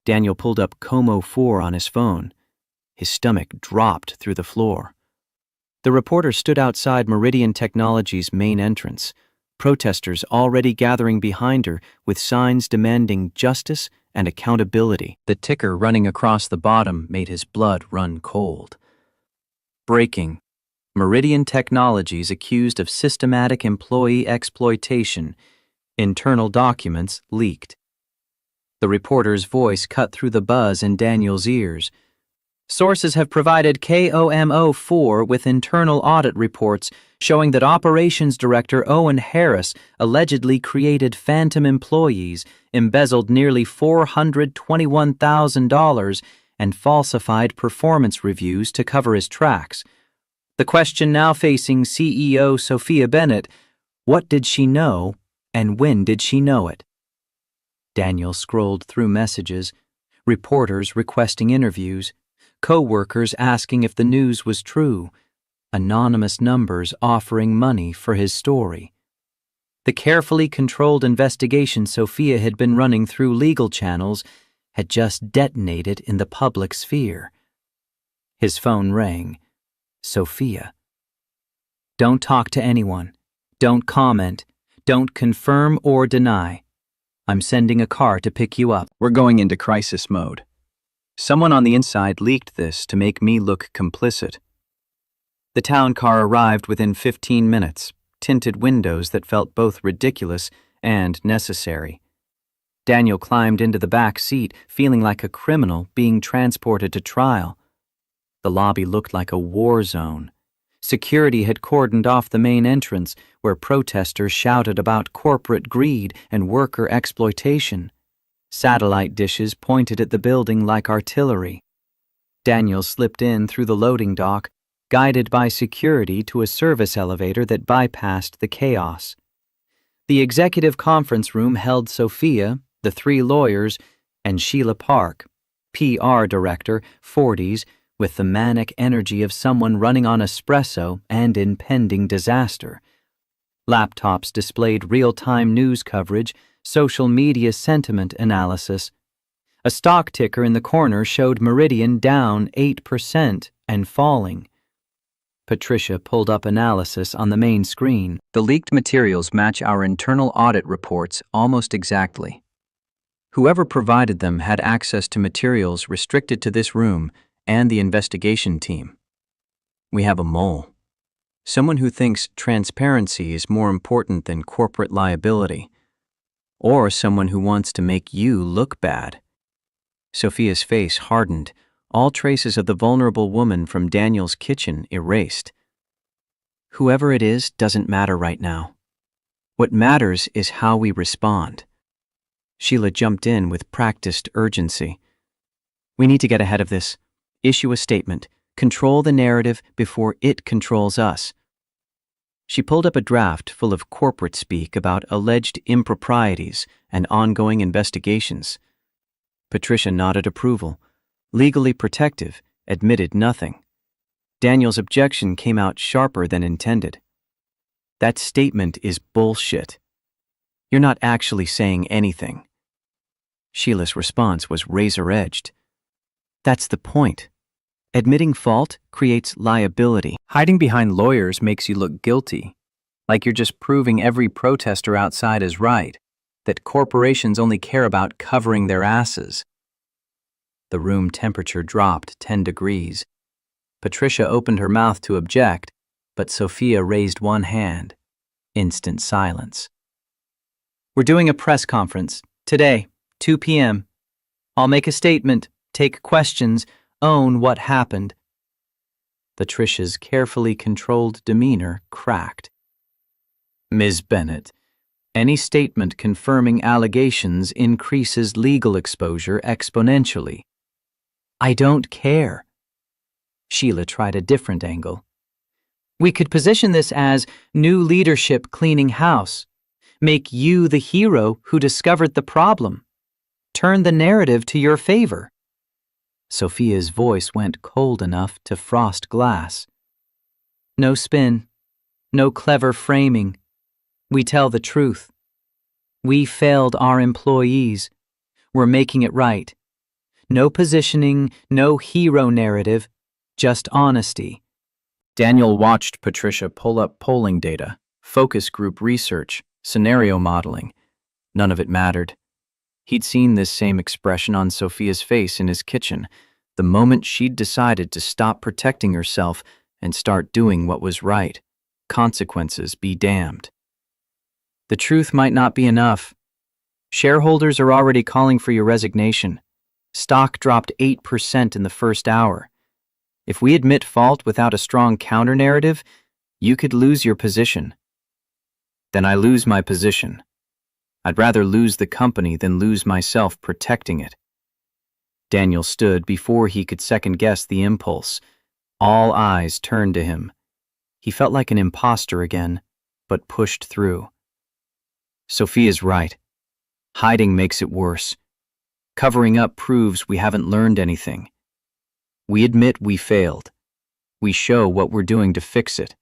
Daniel pulled up Como 4 on his phone. His stomach dropped through the floor. The reporter stood outside Meridian Technologies' main entrance, protesters already gathering behind her with signs demanding justice and accountability. The ticker running across the bottom made his blood run cold. Breaking. Meridian Technologies accused of systematic employee exploitation. Internal documents leaked. The reporter's voice cut through the buzz in Daniel's ears. Sources have provided KOMO 4 with internal audit reports showing that Operations Director Owen Harris allegedly created phantom employees, embezzled nearly $421,000, and falsified performance reviews to cover his tracks. The question now facing CEO Sophia Bennett: what did she know, and when did she know it? Daniel scrolled through messages, reporters requesting interviews, co-workers asking if the news was true, anonymous numbers offering money for his story. The carefully controlled investigation Sophia had been running through legal channels had just detonated in the public sphere. His phone rang. Sophia. "Don't talk to anyone. Don't comment. Don't confirm or deny. I'm sending a car to pick you up. We're going into crisis mode. Someone on the inside leaked this to make me look complicit." The town car arrived within 15 minutes, tinted windows that felt both ridiculous and necessary. Daniel climbed into the back seat, feeling like a criminal being transported to trial. The lobby looked like a war zone. Security had cordoned off the main entrance, where protesters shouted about corporate greed and worker exploitation. Satellite dishes pointed at the building like artillery. Daniel slipped in through the loading dock, guided by security to a service elevator that bypassed the chaos. The executive conference room held Sophia, the 3 lawyers, and Sheila Park, PR director, 40s, with the manic energy of someone running on espresso and impending disaster. Laptops displayed real-time news coverage, social media sentiment analysis. A stock ticker in the corner showed Meridian down 8% and falling. Patricia pulled up analysis on the main screen. The leaked materials match our internal audit reports almost exactly. Whoever provided them had access to materials restricted to this room and the investigation team. We have a mole. Someone who thinks transparency is more important than corporate liability. Or someone who wants to make you look bad. Sophia's face hardened, all traces of the vulnerable woman from Daniel's kitchen erased. Whoever it is doesn't matter right now. What matters is how we respond. Sheila jumped in with practiced urgency. We need to get ahead of this. Issue a statement. Control the narrative before it controls us. She pulled up a draft full of corporate speak about alleged improprieties and ongoing investigations. Patricia nodded approval. Legally protective, admitted nothing. Daniel's objection came out sharper than intended. That statement is bullshit. You're not actually saying anything. Sheila's response was razor-edged. That's the point. Admitting fault creates liability. Hiding behind lawyers makes you look guilty, like you're just proving every protester outside is right, that corporations only care about covering their asses. The room temperature dropped 10 degrees. Patricia opened her mouth to object, but Sophia raised one hand. Instant silence. We're doing a press conference, today, 2 p.m. I'll make a statement, take questions, own what happened. Patricia's carefully controlled demeanor cracked. Ms. Bennett, any statement confirming allegations increases legal exposure exponentially. I don't care. Sheila tried a different angle. We could position this as new leadership cleaning house. Make you the hero who discovered the problem. Turn the narrative to your favor. Sophia's voice went cold enough to frost glass. No spin. No clever framing. We tell the truth. We failed our employees. We're making it right. No positioning, no hero narrative, just honesty. Daniel watched Patricia pull up polling data, focus group research, scenario modeling. None of it mattered. He'd seen this same expression on Sophia's face in his kitchen the moment she'd decided to stop protecting herself and start doing what was right. Consequences be damned. The truth might not be enough. Shareholders are already calling for your resignation. Stock dropped 8% in the first hour. If we admit fault without a strong counter-narrative, you could lose your position. Then I lose my position. I'd rather lose the company than lose myself protecting it. Daniel stood before he could second-guess the impulse. All eyes turned to him. He felt like an imposter again, but pushed through. Sophia's right. Hiding makes it worse. Covering up proves we haven't learned anything. We admit we failed. We show what we're doing to fix it.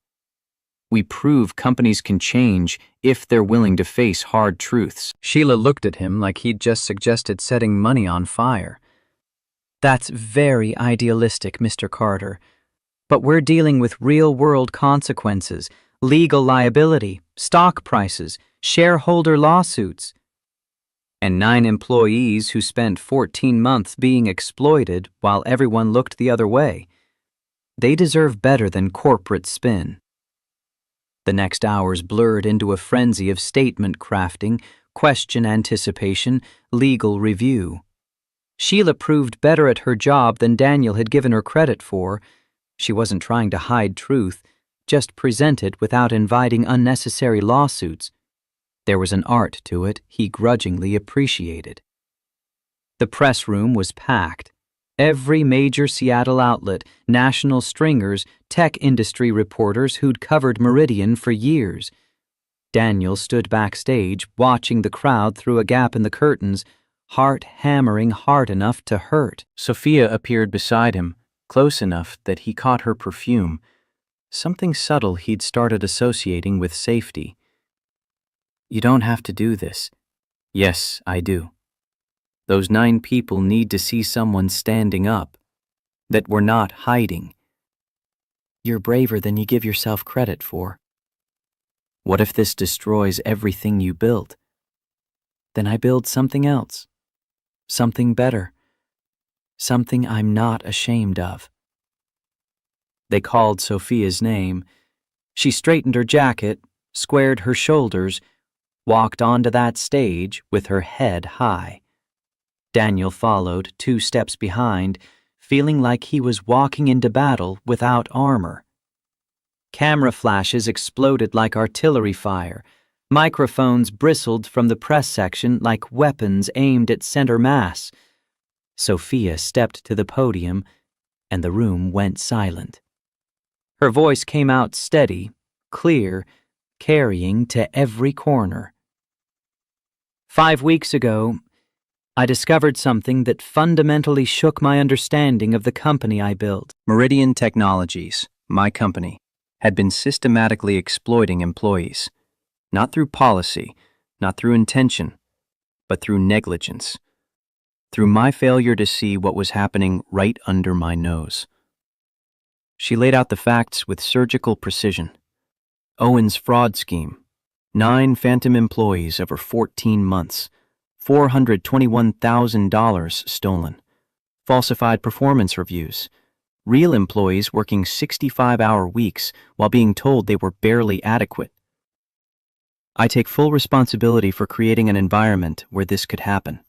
We prove companies can change if they're willing to face hard truths. Sheila looked at him like he'd just suggested setting money on fire. That's very idealistic, Mr. Carter. But we're dealing with real-world consequences, legal liability, stock prices, shareholder lawsuits. And 9 employees who spent 14 months being exploited while everyone looked the other way. They deserve better than corporate spin. The next hours blurred into a frenzy of statement crafting, question anticipation, legal review. Sheila proved better at her job than Daniel had given her credit for. She wasn't trying to hide truth, just present it without inviting unnecessary lawsuits. There was an art to it he grudgingly appreciated. The press room was packed. Every major Seattle outlet, national stringers, tech industry reporters who'd covered Meridian for years. Daniel stood backstage, watching the crowd through a gap in the curtains, heart hammering hard enough to hurt. Sophia appeared beside him, close enough that he caught her perfume, something subtle he'd started associating with safety. You don't have to do this. Yes, I do. Those 9 people need to see someone standing up, that we're not hiding. You're braver than you give yourself credit for. What if this destroys everything you built? Then I build something else, something better, something I'm not ashamed of. They called Sophia's name. She straightened her jacket, squared her shoulders, walked onto that stage with her head high. Daniel followed 2 steps behind, feeling like he was walking into battle without armor. Camera flashes exploded like artillery fire. Microphones bristled from the press section like weapons aimed at center mass. Sophia stepped to the podium, and the room went silent. Her voice came out steady, clear, carrying to every corner. 5 weeks ago, I discovered something that fundamentally shook my understanding of the company I built. Meridian Technologies, my company, had been systematically exploiting employees, not through policy, not through intention, but through negligence, through my failure to see what was happening right under my nose. She laid out the facts with surgical precision. Owen's fraud scheme, 9 phantom employees over 14 months, $421,000 stolen, falsified performance reviews, real employees working 65-hour weeks while being told they were barely adequate. I take full responsibility for creating an environment where this could happen.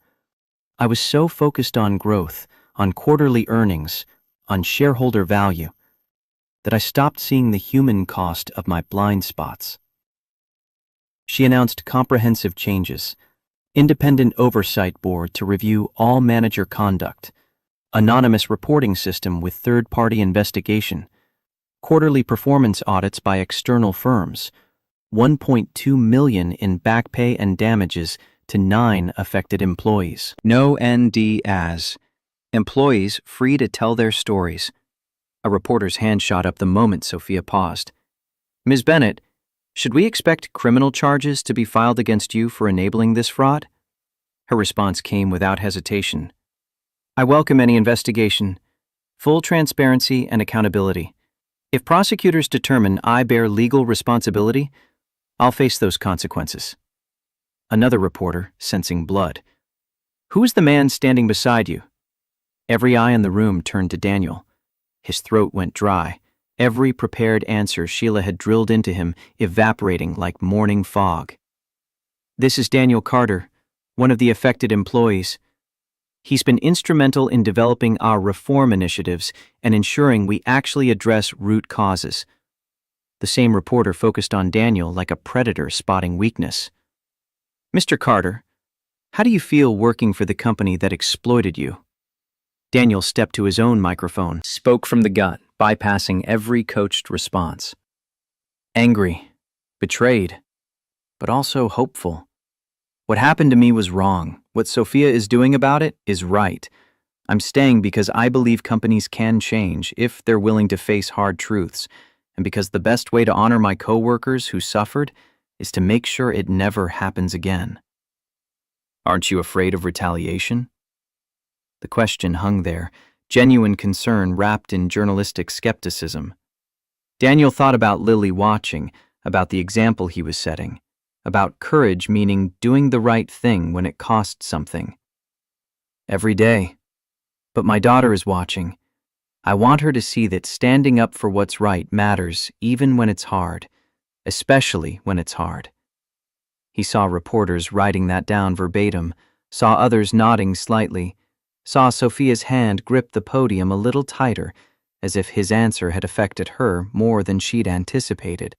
I was so focused on growth, on quarterly earnings, on shareholder value. that I stopped seeing the human cost of my blind spots. She announced comprehensive changes: independent oversight board to review all manager conduct, anonymous reporting system with third-party investigation, quarterly performance audits by external firms, 1.2 million in back pay and damages to 9 affected employees. No ND as employees free to tell their stories. A reporter's hand shot up the moment Sophia paused. Ms. Bennett, should we expect criminal charges to be filed against you for enabling this fraud? Her response came without hesitation. I welcome any investigation, full transparency and accountability. If prosecutors determine I bear legal responsibility, I'll face those consequences. Another reporter, sensing blood. Who is the man standing beside you? Every eye in the room turned to Daniel. His throat went dry, every prepared answer Sheila had drilled into him evaporating like morning fog. This is Daniel Carter, one of the affected employees. He's been instrumental in developing our reform initiatives and ensuring we actually address root causes. The same reporter focused on Daniel like a predator spotting weakness. Mr. Carter, how do you feel working for the company that exploited you? Daniel stepped to his own microphone, spoke from the gut, bypassing every coached response. Angry, betrayed, but also hopeful. What happened to me was wrong. What Sophia is doing about it is right. I'm staying because I believe companies can change if they're willing to face hard truths, and because the best way to honor my coworkers who suffered is to make sure it never happens again. Aren't you afraid of retaliation? The question hung there, genuine concern wrapped in journalistic skepticism. Daniel thought about Lily watching, about the example he was setting, about courage meaning doing the right thing when it costs something. Every day. But my daughter is watching. I want her to see that standing up for what's right matters even when it's hard, especially when it's hard. He saw reporters writing that down verbatim, saw others nodding slightly, saw Sophia's hand grip the podium a little tighter, as if his answer had affected her more than she'd anticipated.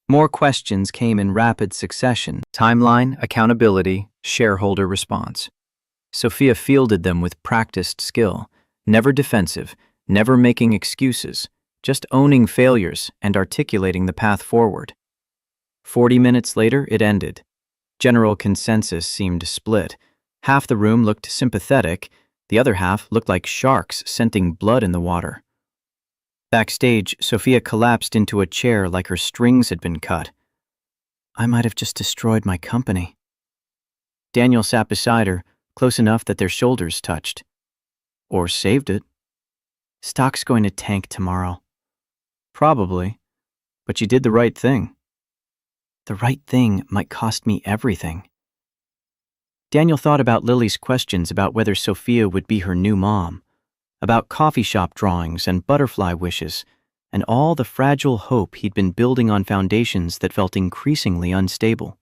More questions came in rapid succession: timeline, accountability, shareholder response. Sophia fielded them with practiced skill, never defensive, never making excuses, just owning failures and articulating the path forward. 40 minutes later, it ended. General consensus seemed split. Half the room looked sympathetic, the other half looked like sharks scenting blood in the water. Backstage, Sophia collapsed into a chair like her strings had been cut. I might have just destroyed my company. Daniel sat beside her, close enough that their shoulders touched. Or saved it. Stock's going to tank tomorrow. Probably, but you did the right thing. The right thing might cost me everything. Daniel thought about Lily's questions about whether Sophia would be her new mom, about coffee shop drawings and butterfly wishes, and all the fragile hope he'd been building on foundations that felt increasingly unstable.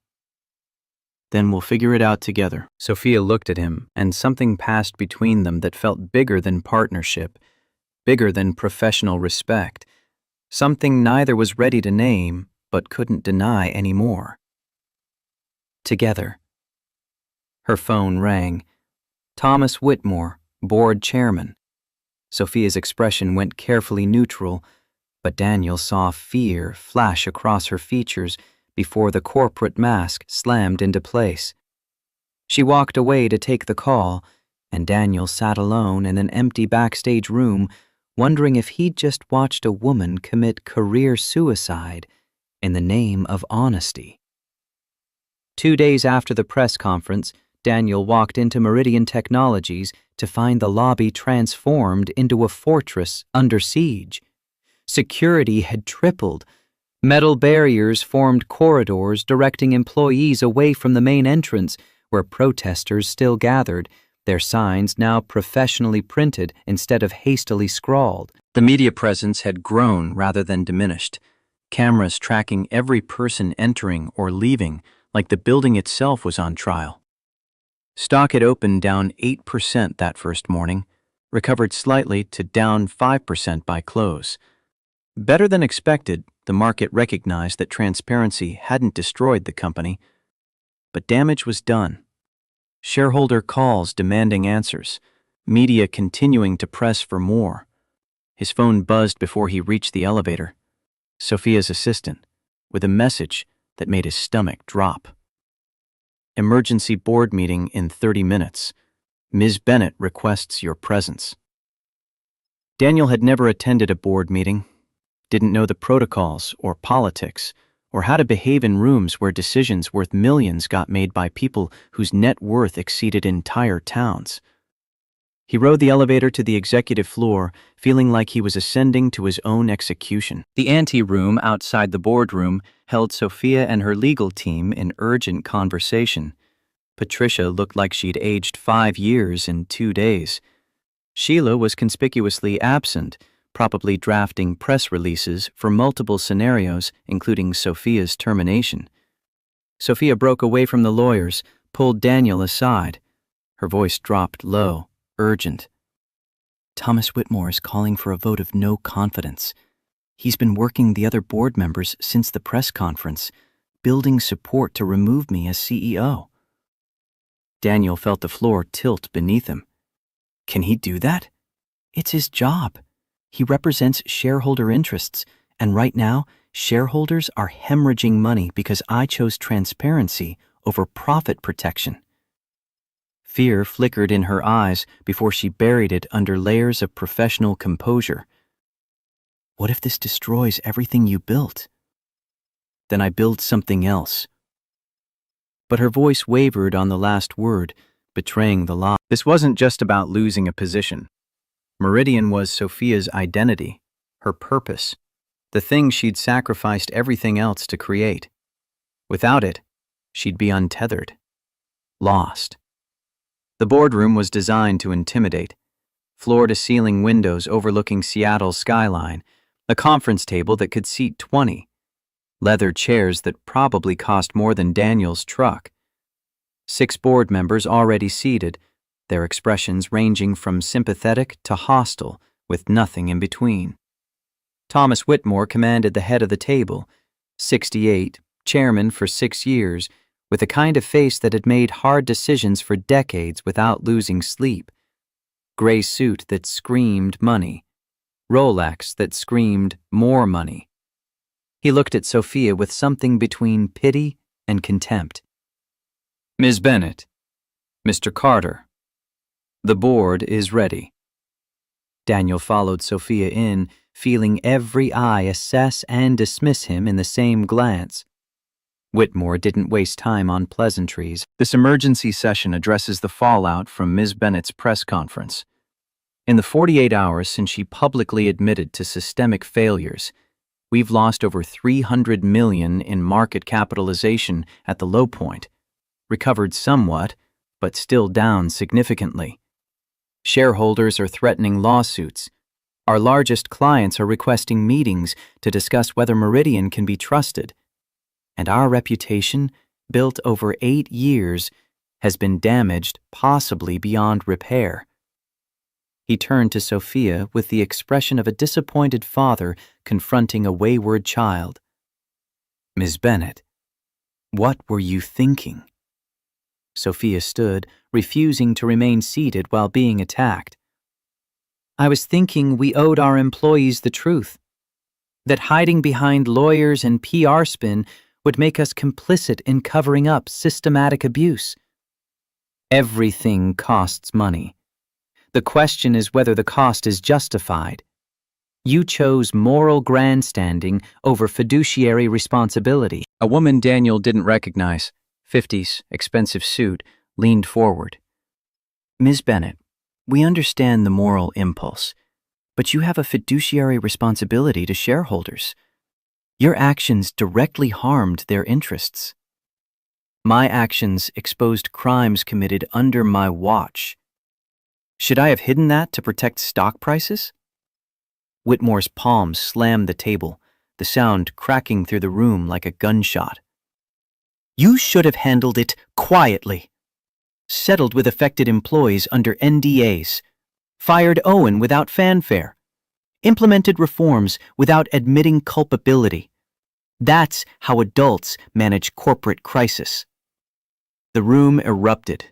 Then we'll figure it out together. Sophia looked at him, and something passed between them that felt bigger than partnership, bigger than professional respect, something neither was ready to name but couldn't deny anymore. Together. Her phone rang. Thomas Whitmore, board chairman. Sophia's expression went carefully neutral, but Daniel saw fear flash across her features before the corporate mask slammed into place. She walked away to take the call, and Daniel sat alone in an empty backstage room, wondering if he'd just watched a woman commit career suicide in the name of honesty. 2 days after the press conference, Daniel walked into Meridian Technologies to find the lobby transformed into a fortress under siege. Security had tripled. Metal barriers formed corridors directing employees away from the main entrance, where protesters still gathered, their signs now professionally printed instead of hastily scrawled. The media presence had grown rather than diminished, cameras tracking every person entering or leaving, like the building itself was on trial. Stock had opened down 8% that first morning, recovered slightly to down 5% by close. Better than expected, the market recognized that transparency hadn't destroyed the company, but damage was done. Shareholder calls demanding answers, media continuing to press for more. His phone buzzed before he reached the elevator. Sophia's assistant, with a message that made his stomach drop. Emergency board meeting in 30 minutes. Ms. Bennett requests your presence. Daniel had never attended a board meeting, didn't know the protocols or politics, or how to behave in rooms where decisions worth millions got made by people whose net worth exceeded entire towns. He rode the elevator to the executive floor, feeling like he was ascending to his own execution. The anteroom outside the boardroom held Sophia and her legal team in urgent conversation. Patricia looked like she'd aged 5 years in 2 days. Sheila was conspicuously absent, probably drafting press releases for multiple scenarios, including Sophia's termination. Sophia broke away from the lawyers, pulled Daniel aside. Her voice dropped low, urgent. Thomas Whitmore is calling for a vote of no confidence. He's been working the other board members since the press conference, building support to remove me as CEO. Daniel felt the floor tilt beneath him. Can he do that? It's his job. He represents shareholder interests, and right now, shareholders are hemorrhaging money because I chose transparency over profit protection. Fear flickered in her eyes before she buried it under layers of professional composure. What if this destroys everything you built? Then I build something else. But her voice wavered on the last word, betraying the lie. This wasn't just about losing a position. Meridian was Sophia's identity, her purpose, the thing she'd sacrificed everything else to create. Without it, she'd be untethered, lost. The boardroom was designed to intimidate. Floor-to-ceiling windows overlooking Seattle's skyline, a conference table that could seat 20, leather chairs that probably cost more than Daniel's truck. 6 board members already seated, their expressions ranging from sympathetic to hostile, with nothing in between. Thomas Whitmore commanded the head of the table, 68, chairman for 6 years, with a kind of face that had made hard decisions for decades without losing sleep. Gray suit that screamed money. Rolex that screamed more money. He looked at Sophia with something between pity and contempt. Ms. Bennett, Mr. Carter, the board is ready. Daniel followed Sophia in, feeling every eye assess and dismiss him in the same glance. Whitmore didn't waste time on pleasantries. This emergency session addresses the fallout from Ms. Bennett's press conference. In the 48 hours since she publicly admitted to systemic failures, we've lost over $300 million in market capitalization at the low point, recovered somewhat, but still down significantly. Shareholders are threatening lawsuits. Our largest clients are requesting meetings to discuss whether Meridian can be trusted. And our reputation, built over 8 years, has been damaged possibly beyond repair. He turned to Sophia with the expression of a disappointed father confronting a wayward child. Ms. Bennett, what were you thinking? Sophia stood, refusing to remain seated while being attacked. I was thinking we owed our employees the truth, that hiding behind lawyers and PR spin would make us complicit in covering up systematic abuse. Everything costs money. The question is whether the cost is justified. You chose moral grandstanding over fiduciary responsibility. A woman Daniel didn't recognize, 50s, expensive suit, leaned forward. Ms. Bennett, we understand the moral impulse, but you have a fiduciary responsibility to shareholders. Your actions directly harmed their interests. My actions exposed crimes committed under my watch. Should I have hidden that to protect stock prices? Whitmore's palms slammed the table, the sound cracking through the room like a gunshot. You should have handled it quietly. Settled with affected employees under NDAs. Fired Owen without fanfare. implemented reforms without admitting culpability. That's how adults manage corporate crisis. The room erupted.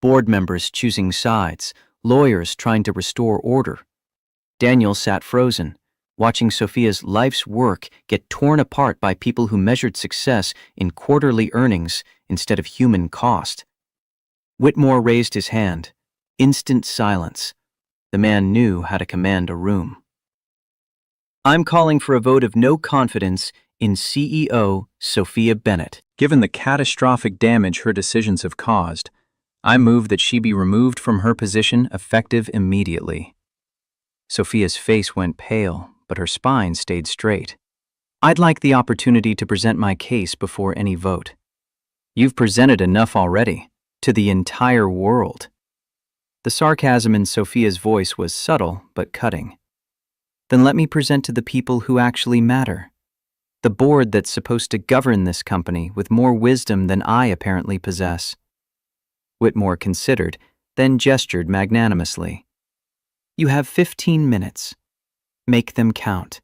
Board members choosing sides, lawyers trying to restore order. Daniel sat frozen, watching Sophia's life's work get torn apart by people who measured success in quarterly earnings instead of human cost. Whitmore raised his hand. Instant silence. The man knew how to command a room. I'm calling for a vote of no confidence in CEO Sophia Bennett. Given the catastrophic damage her decisions have caused, I move that she be removed from her position effective immediately. Sophia's face went pale, but her spine stayed straight. I'd like the opportunity to present my case before any vote. You've presented enough already, to the entire world. The sarcasm in Sophia's voice was subtle but cutting. Then let me present to the people who actually matter. The board that's supposed to govern this company with more wisdom than I apparently possess. Whitmore considered, then gestured magnanimously. You have 15 minutes. Make them count.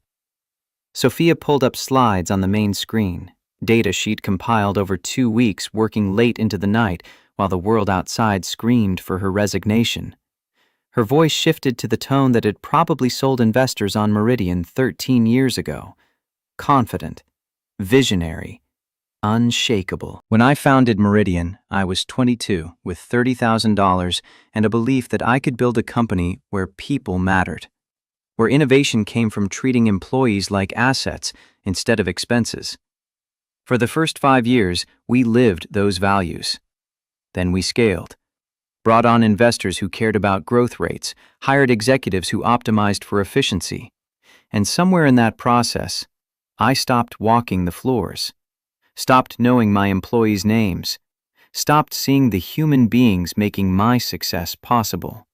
Sophia pulled up slides on the main screen, data sheet compiled over 2 weeks working late into the night while the world outside screamed for her resignation. Her voice shifted to the tone that had probably sold investors on Meridian 13 years ago. Confident, visionary, unshakable. When I founded Meridian, I was 22 with $30,000 and a belief that I could build a company where people mattered, where innovation came from treating employees like assets instead of expenses. For the first 5 years, we lived those values. Then we scaled, brought on investors who cared about growth rates, hired executives who optimized for efficiency, and somewhere in that process, I stopped walking the floors, stopped knowing my employees' names, stopped seeing the human beings making my success possible.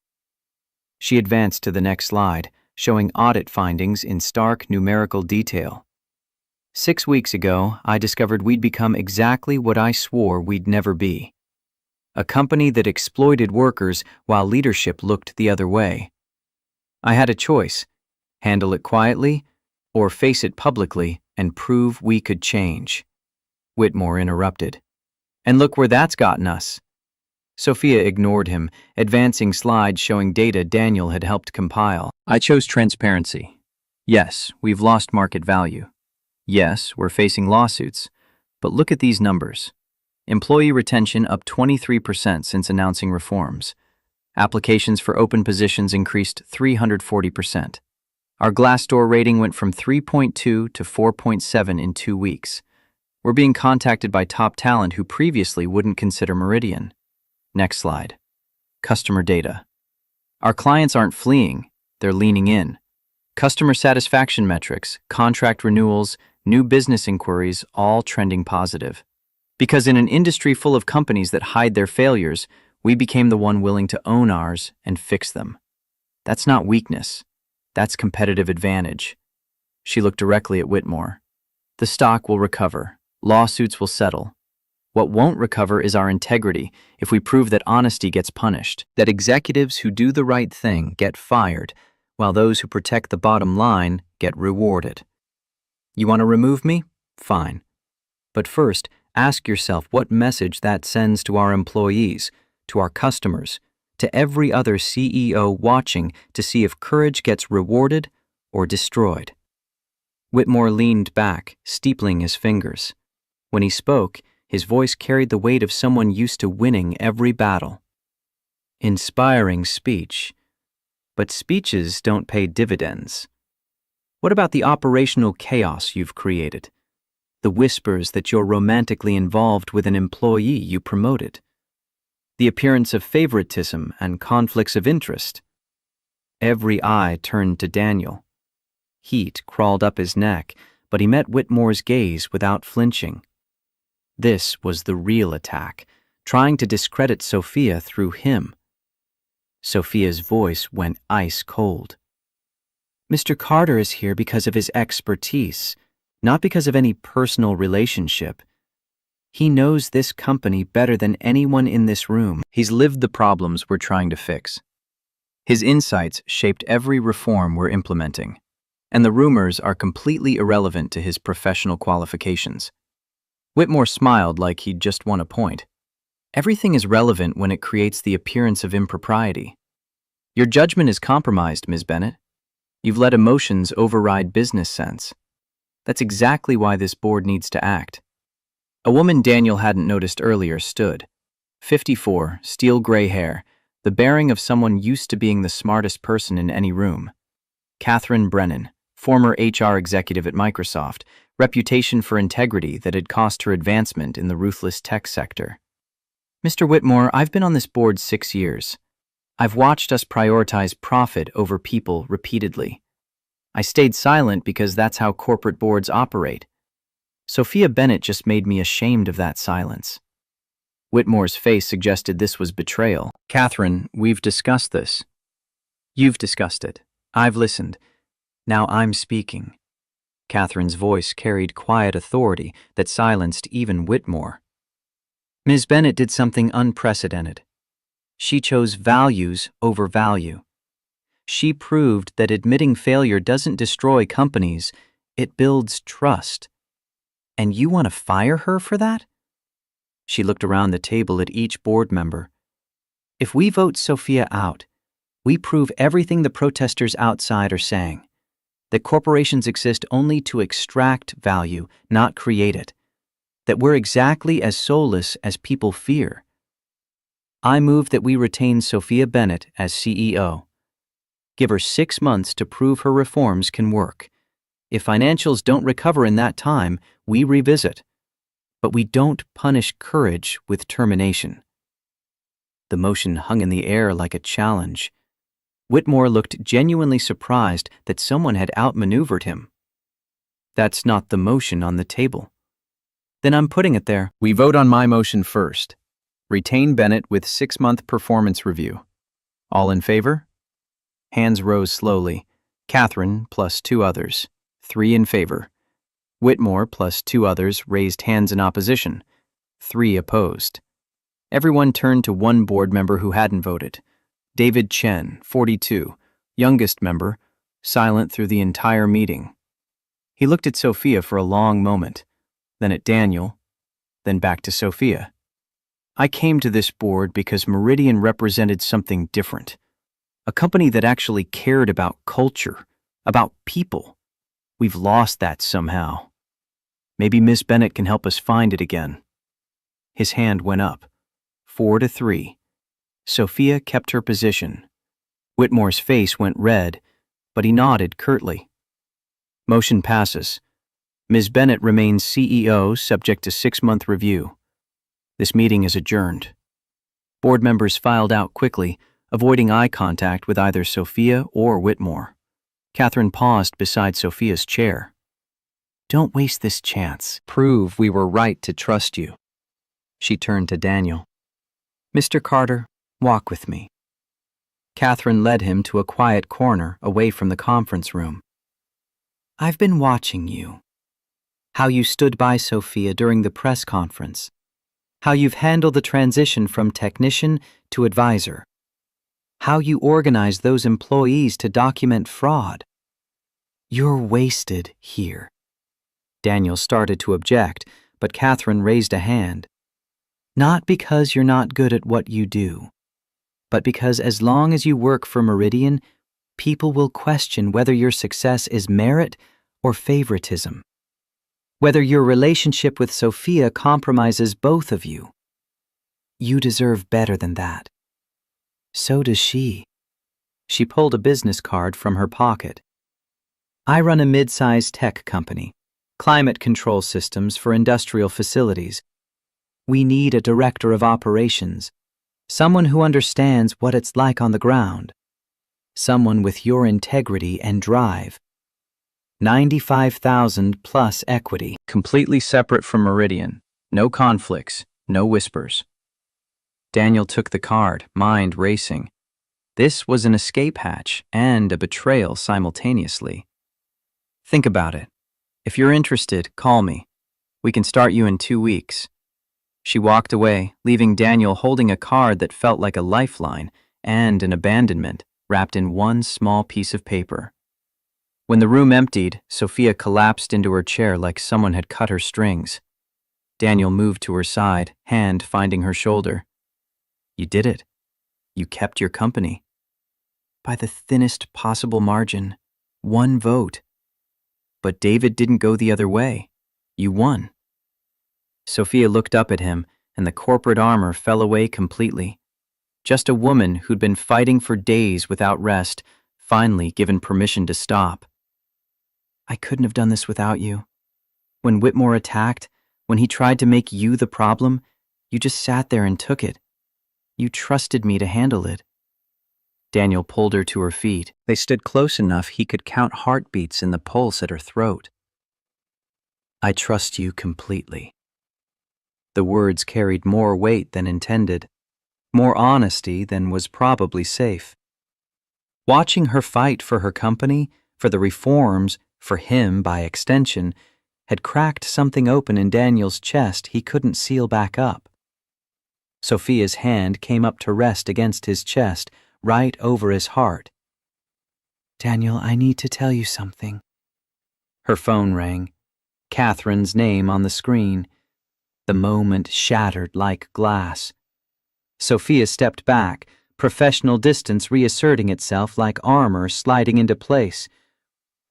She advanced to the next slide, showing audit findings in stark numerical detail. 6 weeks ago, I discovered we'd become exactly what I swore we'd never be. A company that exploited workers while leadership looked the other way. I had a choice, handle it quietly or face it publicly and prove we could change. Whitmore interrupted. And look where that's gotten us. Sophia ignored him, advancing slides showing data Daniel had helped compile. I chose transparency. Yes, we've lost market value. Yes, we're facing lawsuits. But look at these numbers. Employee retention up 23% since announcing reforms. Applications for open positions increased 340%. Our Glassdoor rating went from 3.2 to 4.7 in 2 weeks. We're being contacted by top talent who previously wouldn't consider Meridian. Next slide. Customer data. Our clients aren't fleeing, they're leaning in. Customer satisfaction metrics, contract renewals, new business inquiries, all trending positive. Because in an industry full of companies that hide their failures, we became the one willing to own ours and fix them. That's not weakness. That's competitive advantage. She looked directly at Whitmore. The stock will recover. Lawsuits will settle. What won't recover is our integrity if we prove that honesty gets punished, that executives who do the right thing get fired, while those who protect the bottom line get rewarded. You want to remove me? Fine. But first, ask yourself what message that sends to our employees, to our customers, to every other CEO watching to see if courage gets rewarded or destroyed. Whitmore leaned back, steepling his fingers. When he spoke, his voice carried the weight of someone used to winning every battle. Inspiring speech. But speeches don't pay dividends. What about the operational chaos you've created? The whispers that you're romantically involved with an employee you promoted? The appearance of favoritism and conflicts of interest? Every eye turned to Daniel. Heat crawled up his neck, but he met Whitmore's gaze without flinching. This was the real attack, trying to discredit Sophia through him. Sophia's voice went ice cold. Mr. Carter is here because of his expertise, not because of any personal relationship. He knows this company better than anyone in this room. He's lived the problems we're trying to fix. His insights shaped every reform we're implementing. and the rumors are completely irrelevant to his professional qualifications. Whitmore smiled like he'd just won a point. Everything is relevant when it creates the appearance of impropriety. Your judgment is compromised, Ms. Bennett. You've let emotions override business sense. That's exactly why this board needs to act. A woman Daniel hadn't noticed earlier stood. 54, steel gray hair, the bearing of someone used to being the smartest person in any room. Catherine Brennan, former HR executive at Microsoft, reputation for integrity that had cost her advancement in the ruthless tech sector. Mr. Whitmore, I've been on this board 6 years. I've watched us prioritize profit over people repeatedly. I stayed silent because that's how corporate boards operate. Sophia Bennett just made me ashamed of that silence. Whitmore's face suggested this was betrayal. Catherine, we've discussed this. You've discussed it. I've listened. Now I'm speaking. Catherine's voice carried quiet authority that silenced even Whitmore. Ms. Bennett did something unprecedented. She chose values over value. She proved that admitting failure doesn't destroy companies, it builds trust. And you want to fire her for that? She looked around the table at each board member. If we vote Sophia out, we prove everything the protesters outside are saying, that corporations exist only to extract value, not create it, that we're exactly as soulless as people fear. I move that we retain Sophia Bennett as CEO. Give her 6 months to prove her reforms can work. If financials don't recover in that time, we revisit. But we don't punish courage with termination. The motion hung in the air like a challenge. Whitmore looked genuinely surprised that someone had outmaneuvered him. That's not the motion on the table. Then I'm putting it there. We vote on my motion first. Retain Bennett with 6-month performance review. All in favor? Hands rose slowly. Catherine plus 2 others. 3 in favor. Whitmore plus 2 others raised hands in opposition. 3 opposed. Everyone turned to one board member who hadn't voted. David Chen, 42, youngest member, silent through the entire meeting. He looked at Sophia for a long moment, then at Daniel, then back to Sophia. I came to this board because Meridian represented something different. A company that actually cared about culture, about people. We've lost that somehow. Maybe Miss Bennett can help us find it again. His hand went up. 4-3. Sophia kept her position. Whitmore's face went red, but he nodded curtly. Motion passes. Ms. Bennett remains CEO subject to 6-month review. This meeting is adjourned. Board members filed out quickly, avoiding eye contact with either Sophia or Whitmore. Catherine paused beside Sophia's chair. Don't waste this chance. Prove we were right to trust you. She turned to Daniel. Mr. Carter, walk with me. Catherine led him to a quiet corner away from the conference room. I've been watching you. How you stood by Sophia during the press conference. How you've handled the transition from technician to advisor. How you organized those employees to document fraud. You're wasted here. Daniel started to object, but Catherine raised a hand. Not because you're not good at what you do, but because as long as you work for Meridian, people will question whether your success is merit or favoritism. Whether your relationship with Sophia compromises both of you. You deserve better than that. So does she. She pulled a business card from her pocket. I run a mid-sized tech company, climate control systems for industrial facilities. We need a director of operations, someone who understands what it's like on the ground, someone with your integrity and drive. 95,000 plus equity, completely separate from Meridian. No conflicts, no whispers. Daniel took the card, mind racing. This was an escape hatch and a betrayal simultaneously. Think about it. If you're interested, call me. We can start you in 2 weeks. She walked away, leaving Daniel holding a card that felt like a lifeline and an abandonment wrapped in one small piece of paper. When the room emptied, Sophia collapsed into her chair like someone had cut her strings. Daniel moved to her side, hand finding her shoulder. You did it. You kept your company. By the thinnest possible margin. 1 vote. But David didn't go the other way. You won. Sophia looked up at him, and the corporate armor fell away completely. Just a woman who'd been fighting for days without rest, finally given permission to stop. I couldn't have done this without you. When Whitmore attacked, when he tried to make you the problem, you just sat there and took it. You trusted me to handle it. Daniel pulled her to her feet. They stood close enough he could count heartbeats in the pulse at her throat. I trust you completely. The words carried more weight than intended, more honesty than was probably safe. Watching her fight for her company, for the reforms, for him by extension, had cracked something open in Daniel's chest he couldn't seal back up. Sophia's hand came up to rest against his chest, right over his heart. Daniel, I need to tell you something. Her phone rang. Catherine's name on the screen. The moment shattered like glass. Sophia stepped back, professional distance reasserting itself like armor sliding into place.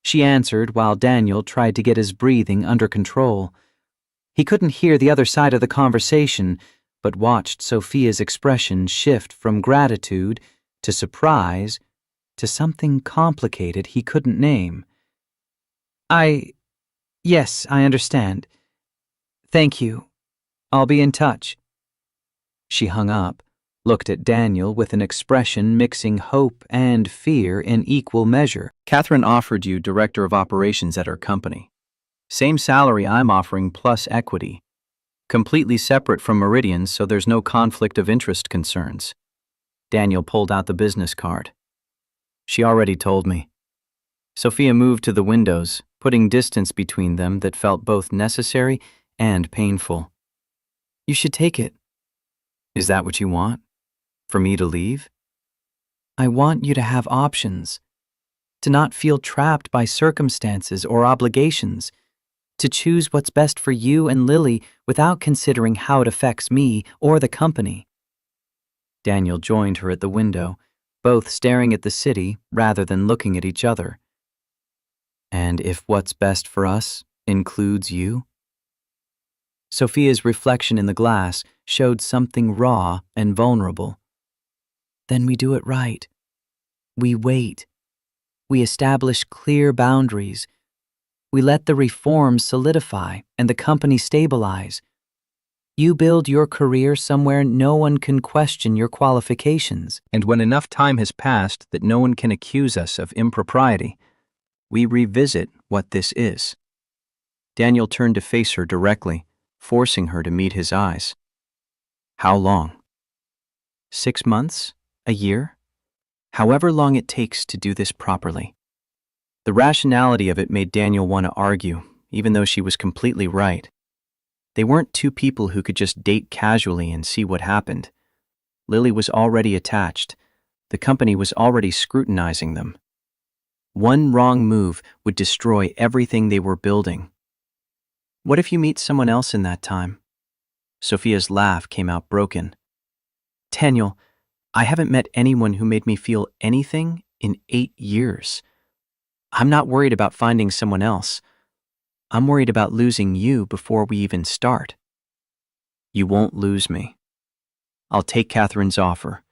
She answered while Daniel tried to get his breathing under control. He couldn't hear the other side of the conversation, but watched Sophia's expression shift from gratitude to surprise to something complicated he couldn't name. Yes, I understand. Thank you. I'll be in touch. She hung up, looked at Daniel with an expression mixing hope and fear in equal measure. Catherine offered you director of operations at her company. Same salary I'm offering plus equity. Completely separate from Meridian, so there's no conflict of interest concerns. Daniel pulled out the business card. She already told me. Sophia moved to the windows, putting distance between them that felt both necessary and painful. You should take it. Is that what you want? For me to leave? I want you to have options. To not feel trapped by circumstances or obligations. To choose what's best for you and Lily without considering how it affects me or the company. Daniel joined her at the window, both staring at the city rather than looking at each other. And if what's best for us includes you? Sophia's reflection in the glass showed something raw and vulnerable. Then we do it right. We wait. We establish clear boundaries. We let the reforms solidify and the company stabilize. You build your career somewhere no one can question your qualifications. And when enough time has passed that no one can accuse us of impropriety, we revisit what this is. Daniel turned to face her directly, forcing her to meet his eyes. How long? 6 months? A year? However long it takes to do this properly. The rationality of it made Daniel want to argue, even though she was completely right. They weren't two people who could just date casually and see what happened. Lily was already attached. The company was already scrutinizing them. One wrong move would destroy everything they were building. What if you meet someone else in that time? Sophia's laugh came out broken. Daniel, I haven't met anyone who made me feel anything in 8 years. I'm not worried about finding someone else. I'm worried about losing you before we even start. You won't lose me. I'll take Catherine's offer,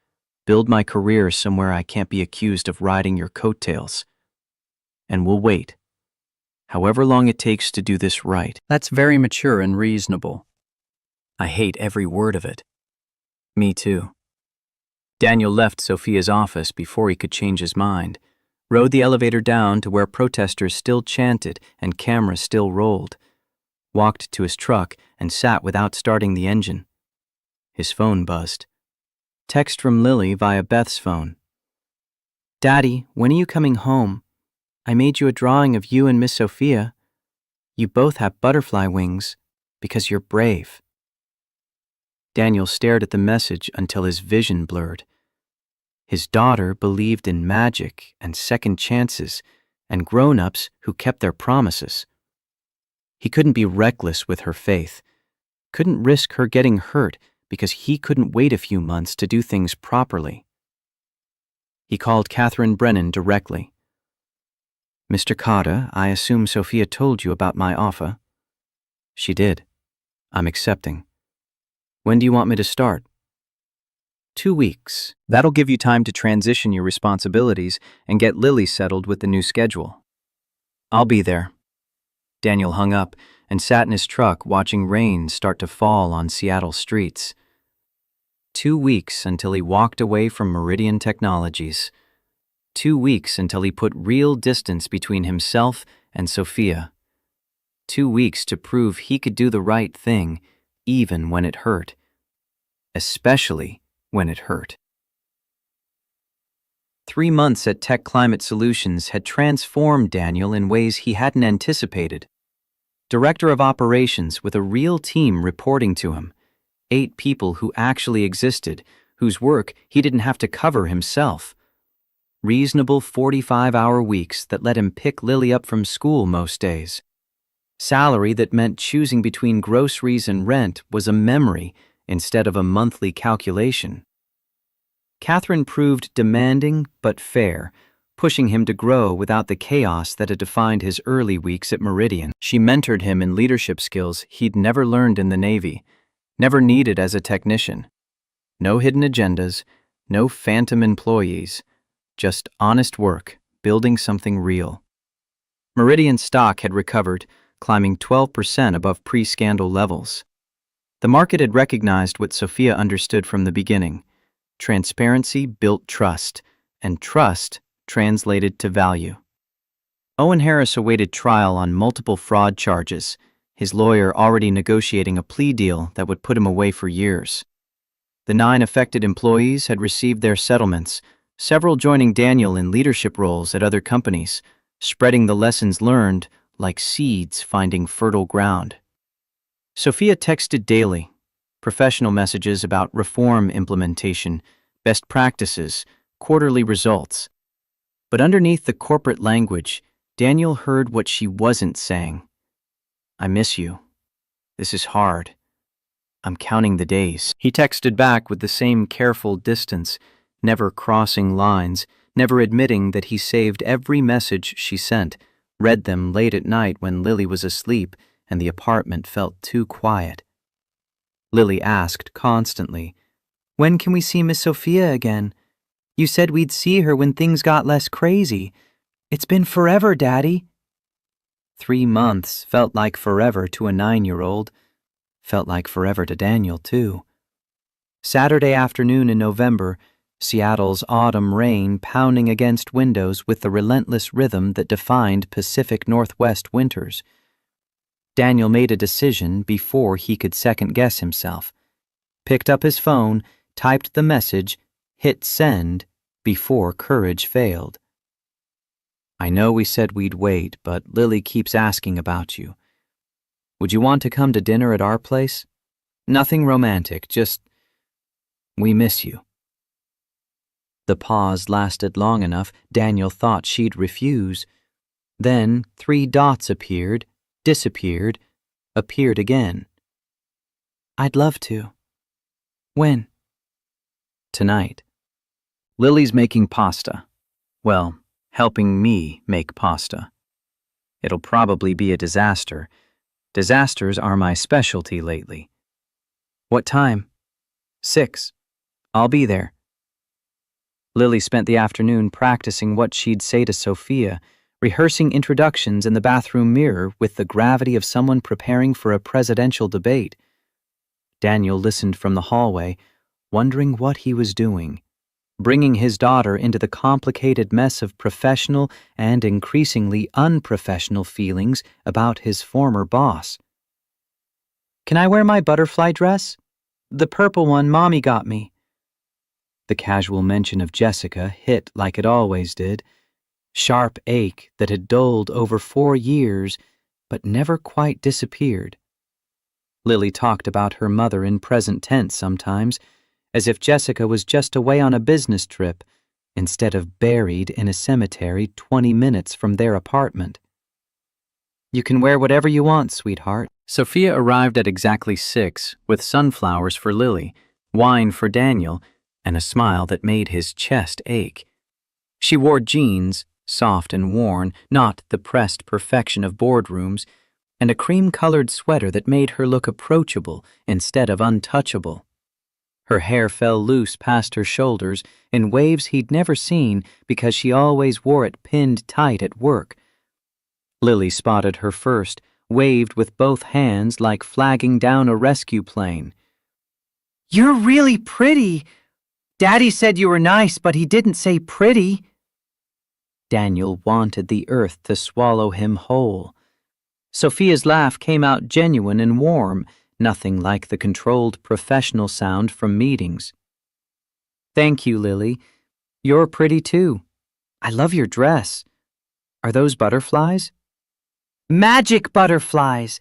build my career somewhere I can't be accused of riding your coattails. And we'll wait. However long it takes to do this right. That's very mature and reasonable. I hate every word of it. Me too. Daniel left Sophia's office before he could change his mind, rode the elevator down to where protesters still chanted and cameras still rolled, walked to his truck and sat without starting the engine. His phone buzzed. Text from Lily via Beth's phone. Daddy, when are you coming home? I made you a drawing of you and Miss Sophia. You both have butterfly wings because you're brave. Daniel stared at the message until his vision blurred. His daughter believed in magic and second chances, and grown-ups who kept their promises. He couldn't be reckless with her faith, couldn't risk her getting hurt because he couldn't wait a few months to do things properly. He called Catherine Brennan directly. "Mr. Carter, I assume Sophia told you about my offer." "She did. I'm accepting. When do you want me to start?" 2 weeks. That'll give you time to transition your responsibilities and get Lily settled with the new schedule. "I'll be there." Daniel hung up and sat in his truck watching rain start to fall on Seattle streets. 2 weeks until he walked away from Meridian Technologies. 2 weeks until he put real distance between himself and Sophia. 2 weeks to prove he could do the right thing even when it hurt. Especially when it hurt. 3 months at Tech Climate Solutions had transformed Daniel in ways he hadn't anticipated. Director of Operations with a real team reporting to him. 8 people who actually existed, whose work he didn't have to cover himself. Reasonable 45-hour weeks that let him pick Lily up from school most days. Salary that meant choosing between groceries and rent was a memory instead of a monthly calculation. Catherine proved demanding but fair, pushing him to grow without the chaos that had defined his early weeks at Meridian. She mentored him in leadership skills he'd never learned in the Navy, never needed as a technician. No hidden agendas, no phantom employees, just honest work, building something real. Meridian stock had recovered, climbing 12% above pre-scandal levels. The market had recognized what Sophia understood from the beginning. Transparency built trust, and trust translated to value. Owen Harris awaited trial on multiple fraud charges, his lawyer already negotiating a plea deal that would put him away for years. The 9 affected employees had received their settlements, several joining Daniel in leadership roles at other companies, spreading the lessons learned like seeds finding fertile ground. Sophia texted daily, professional messages about reform implementation, best practices, quarterly results. But underneath the corporate language, Daniel heard what she wasn't saying. "I miss you. This is hard. I'm counting the days." He texted back with the same careful distance, never crossing lines, never admitting that he saved every message she sent, read them late at night when Lily was asleep and the apartment felt too quiet. Lily asked constantly, "When can we see Miss Sophia again? You said we'd see her when things got less crazy. It's been forever, Daddy." 3 months felt like forever to a 9-year-old. Felt like forever to Daniel, too. Saturday afternoon in November, Seattle's autumn rain pounding against windows with the relentless rhythm that defined Pacific Northwest winters. Daniel made a decision before he could second-guess himself. Picked up his phone, typed the message, hit send before courage failed. "I know we said we'd wait, but Lily keeps asking about you. Would you want to come to dinner at our place? Nothing romantic, just, we miss you." The pause lasted long enough Daniel thought she'd refuse. Then 3 dots appeared, disappeared, appeared again. "I'd love to." "When?" "Tonight. Lily's making pasta. Well, helping me make pasta. It'll probably be a disaster. Disasters are my specialty lately." "What time?" 6. "I'll be there." Lily spent the afternoon practicing what she'd say to Sophia, rehearsing introductions in the bathroom mirror with the gravity of someone preparing for a presidential debate. Daniel listened from the hallway, wondering what he was doing, bringing his daughter into the complicated mess of professional and increasingly unprofessional feelings about his former boss. "Can I wear my butterfly dress? The purple one Mommy got me." The casual mention of Jessica hit like it always did, sharp ache that had dulled over 4 years but never quite disappeared. Lily talked about her mother in present tense sometimes, as if Jessica was just away on a business trip, instead of buried in a cemetery 20 minutes from their apartment. You can wear whatever you want, sweetheart. Sophia arrived at exactly 6 with sunflowers for Lily, wine for Daniel, and a smile that made his chest ache. She wore jeans, soft and worn, not the pressed perfection of boardrooms, and a cream-colored sweater that made her look approachable instead of untouchable. Her hair fell loose past her shoulders in waves he'd never seen because she always wore it pinned tight at work. Lily spotted her first, waved with both hands like flagging down a rescue plane. "You're really pretty. Daddy said you were nice, but he didn't say pretty." Daniel wanted the earth to swallow him whole. Sophia's laugh came out genuine and warm, nothing like the controlled professional sound from meetings. "Thank you, Lily. You're pretty too. I love your dress. Are those butterflies?" "Magic butterflies.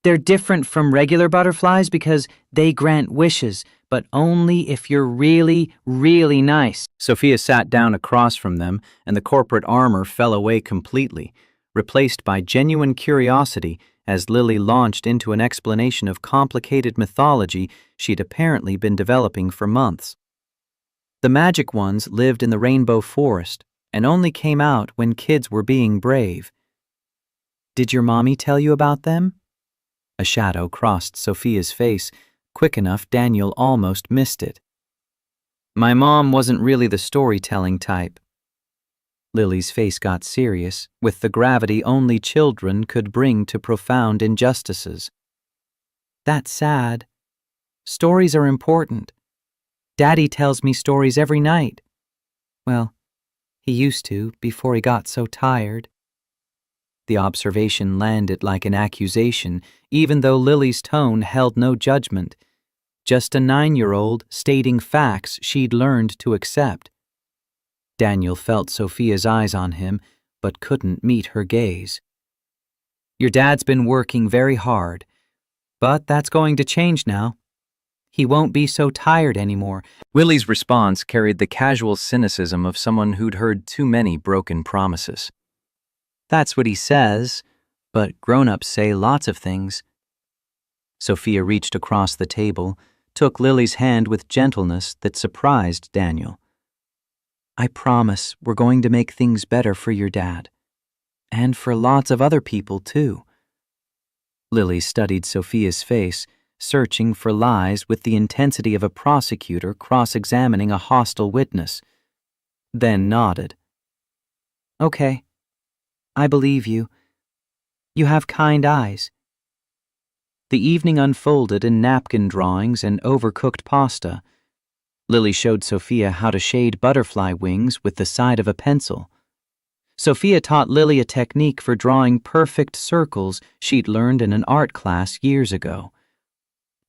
They're different from regular butterflies because they grant wishes, but only if you're really, really nice." Sophia sat down across from them, and the corporate armor fell away completely, replaced by genuine curiosity as Lily launched into an explanation of complicated mythology she'd apparently been developing for months. The magic ones lived in the rainbow forest and only came out when kids were being brave. "Did your mommy tell you about them?" A shadow crossed Sophia's face, quick enough Daniel almost missed it. "My mom wasn't really the storytelling type." Lily's face got serious, with the gravity only children could bring to profound injustices. "That's sad. Stories are important. Daddy tells me stories every night. Well, he used to before he got so tired." The observation landed like an accusation, even though Lily's tone held no judgment, just a 9-year-old stating facts she'd learned to accept. Daniel felt Sophia's eyes on him, but couldn't meet her gaze. "Your dad's been working very hard, but that's going to change now. He won't be so tired anymore." Lily's response carried the casual cynicism of someone who'd heard too many broken promises. "That's what he says, but grown-ups say lots of things." Sophia reached across the table, took Lily's hand with gentleness that surprised Daniel. "I promise we're going to make things better for your dad. And for lots of other people, too." Lily studied Sophia's face, searching for lies with the intensity of a prosecutor cross-examining a hostile witness, then nodded. "Okay. I believe you. You have kind eyes." The evening unfolded in napkin drawings and overcooked pasta. Lily showed Sophia how to shade butterfly wings with the side of a pencil. Sophia taught Lily a technique for drawing perfect circles she'd learned in an art class years ago.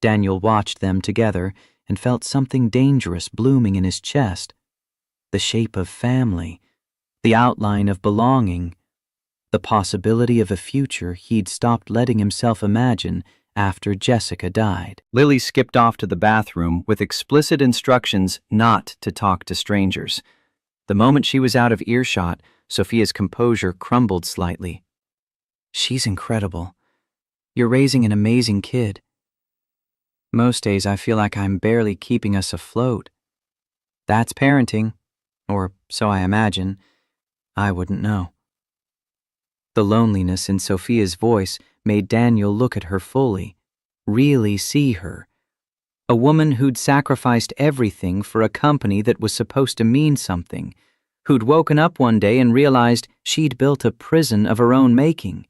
Daniel watched them together and felt something dangerous blooming in his chest. The shape of family, the outline of belonging, the possibility of a future he'd stopped letting himself imagine after Jessica died. Lily skipped off to the bathroom with explicit instructions not to talk to strangers. The moment she was out of earshot, Sophia's composure crumbled slightly. "She's incredible. You're raising an amazing kid. Most days I feel like I'm barely keeping us afloat. That's parenting, or so I imagine. I wouldn't know." The loneliness in Sophia's voice made Daniel look at her fully, really see her. A woman who'd sacrificed everything for a company that was supposed to mean something, who'd woken up one day and realized she'd built a prison of her own making,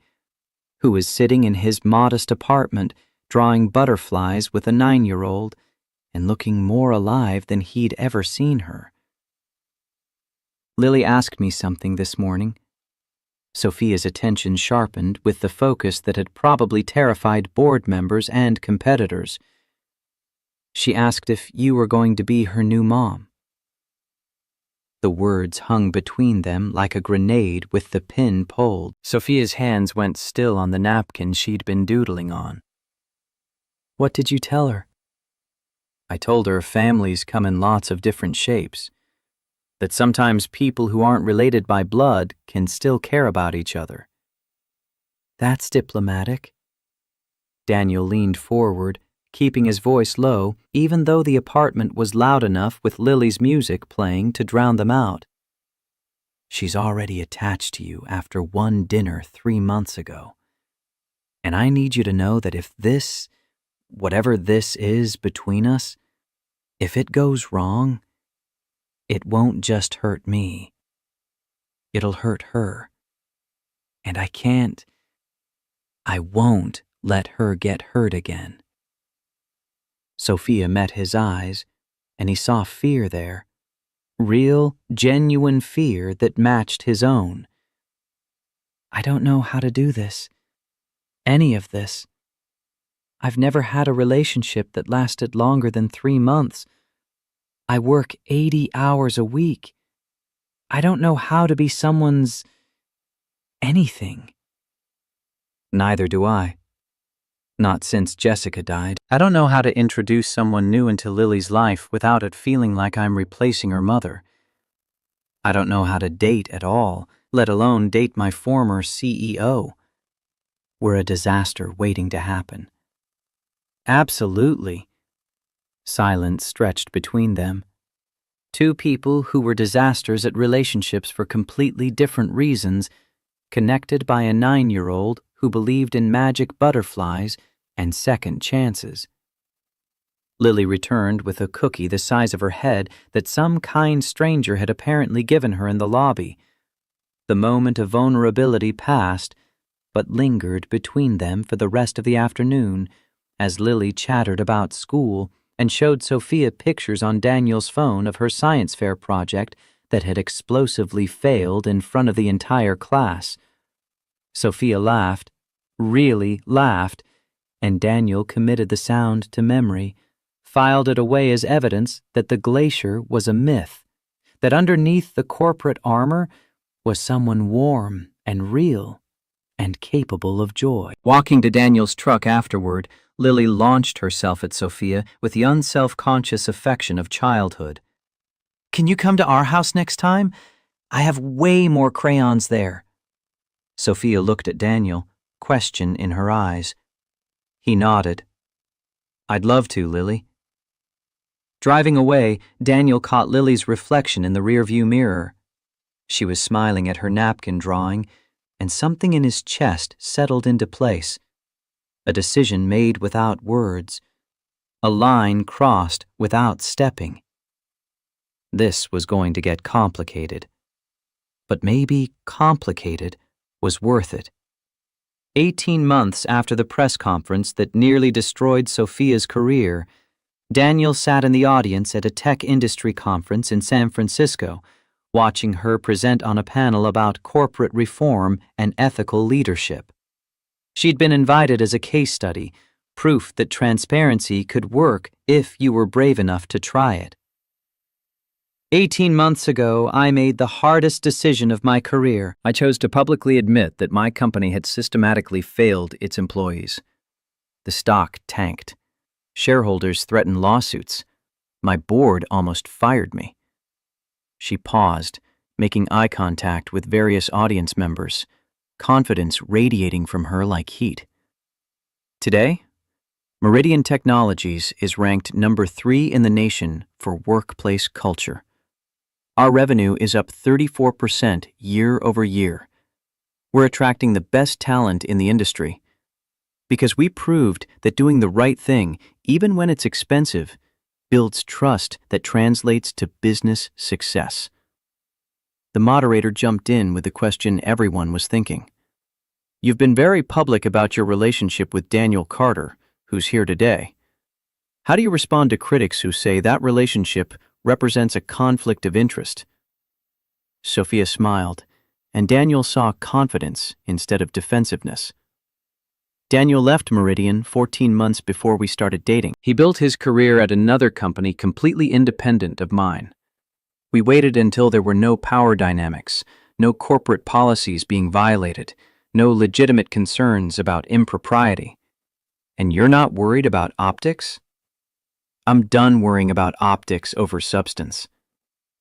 who was sitting in his modest apartment drawing butterflies with a 9-year-old and looking more alive than he'd ever seen her. "Lily asked me something this morning." Sophia's attention sharpened with the focus that had probably terrified board members and competitors. "She asked if you were going to be her new mom." The words hung between them like a grenade with the pin pulled. Sophia's hands went still on the napkin she'd been doodling on. "What did you tell her?" "I told her families come in lots of different shapes. That sometimes people who aren't related by blood can still care about each other. That's diplomatic. Daniel leaned forward, keeping his voice low, even though the apartment was loud enough with Lily's music playing to drown them out. She's already attached to you after one dinner 3 months ago. And I need you to know that if this, whatever this is between us, if it goes wrong, it won't just hurt me. It'll hurt her. And I won't let her get hurt again. Sophia met his eyes, and he saw fear there. Real, genuine fear that matched his own. I don't know how to do this. Any of this. I've never had a relationship that lasted longer than 3 months. I work 80 hours a week. I don't know how to be someone's anything. Neither do I. Not since Jessica died. I don't know how to introduce someone new into Lily's life without it feeling like I'm replacing her mother. I don't know how to date at all, let alone date my former CEO. We're a disaster waiting to happen. Absolutely. Silence stretched between them. Two people who were disasters at relationships for completely different reasons, connected by a 9-year-old who believed in magic butterflies and second chances. Lily returned with a cookie the size of her head that some kind stranger had apparently given her in the lobby. The moment of vulnerability passed, but lingered between them for the rest of the afternoon, as Lily chattered about school and showed Sophia pictures on Daniel's phone of her science fair project that had explosively failed in front of the entire class. Sophia laughed, really laughed, and Daniel committed the sound to memory, filed it away as evidence that the glacier was a myth, that underneath the corporate armor was someone warm and real and capable of joy. Walking to Daniel's truck afterward, Lily launched herself at Sophia with the unself-conscious affection of childhood. Can you come to our house next time? I have way more crayons there. Sophia looked at Daniel, question in her eyes. He nodded. I'd love to, Lily. Driving away, Daniel caught Lily's reflection in the rearview mirror. She was smiling at her napkin drawing, and something in his chest settled into place. A decision made without words. A line crossed without stepping. This was going to get complicated. But maybe complicated was worth it. 18 months after the press conference that nearly destroyed Sophia's career, Daniel sat in the audience at a tech industry conference in San Francisco, watching her present on a panel about corporate reform and ethical leadership. She'd been invited as a case study, proof that transparency could work if you were brave enough to try it. 18 months ago, I made the hardest decision of my career. I chose to publicly admit that my company had systematically failed its employees. The stock tanked. Shareholders threatened lawsuits. My board almost fired me. She paused, making eye contact with various audience members, confidence radiating from her like heat. Today, Meridian Technologies is ranked number 3 in the nation for workplace culture. Our revenue is up 34% year over year. We're attracting the best talent in the industry because we proved that doing the right thing, even when it's expensive, builds trust that translates to business success. The moderator jumped in with the question everyone was thinking. You've been very public about your relationship with Daniel Carter, who's here today. How do you respond to critics who say that relationship represents a conflict of interest? Sophia smiled, and Daniel saw confidence instead of defensiveness. Daniel left Meridian 14 months before we started dating. He built his career at another company completely independent of mine. We waited until there were no power dynamics, no corporate policies being violated, no legitimate concerns about impropriety. And you're not worried about optics? I'm done worrying about optics over substance.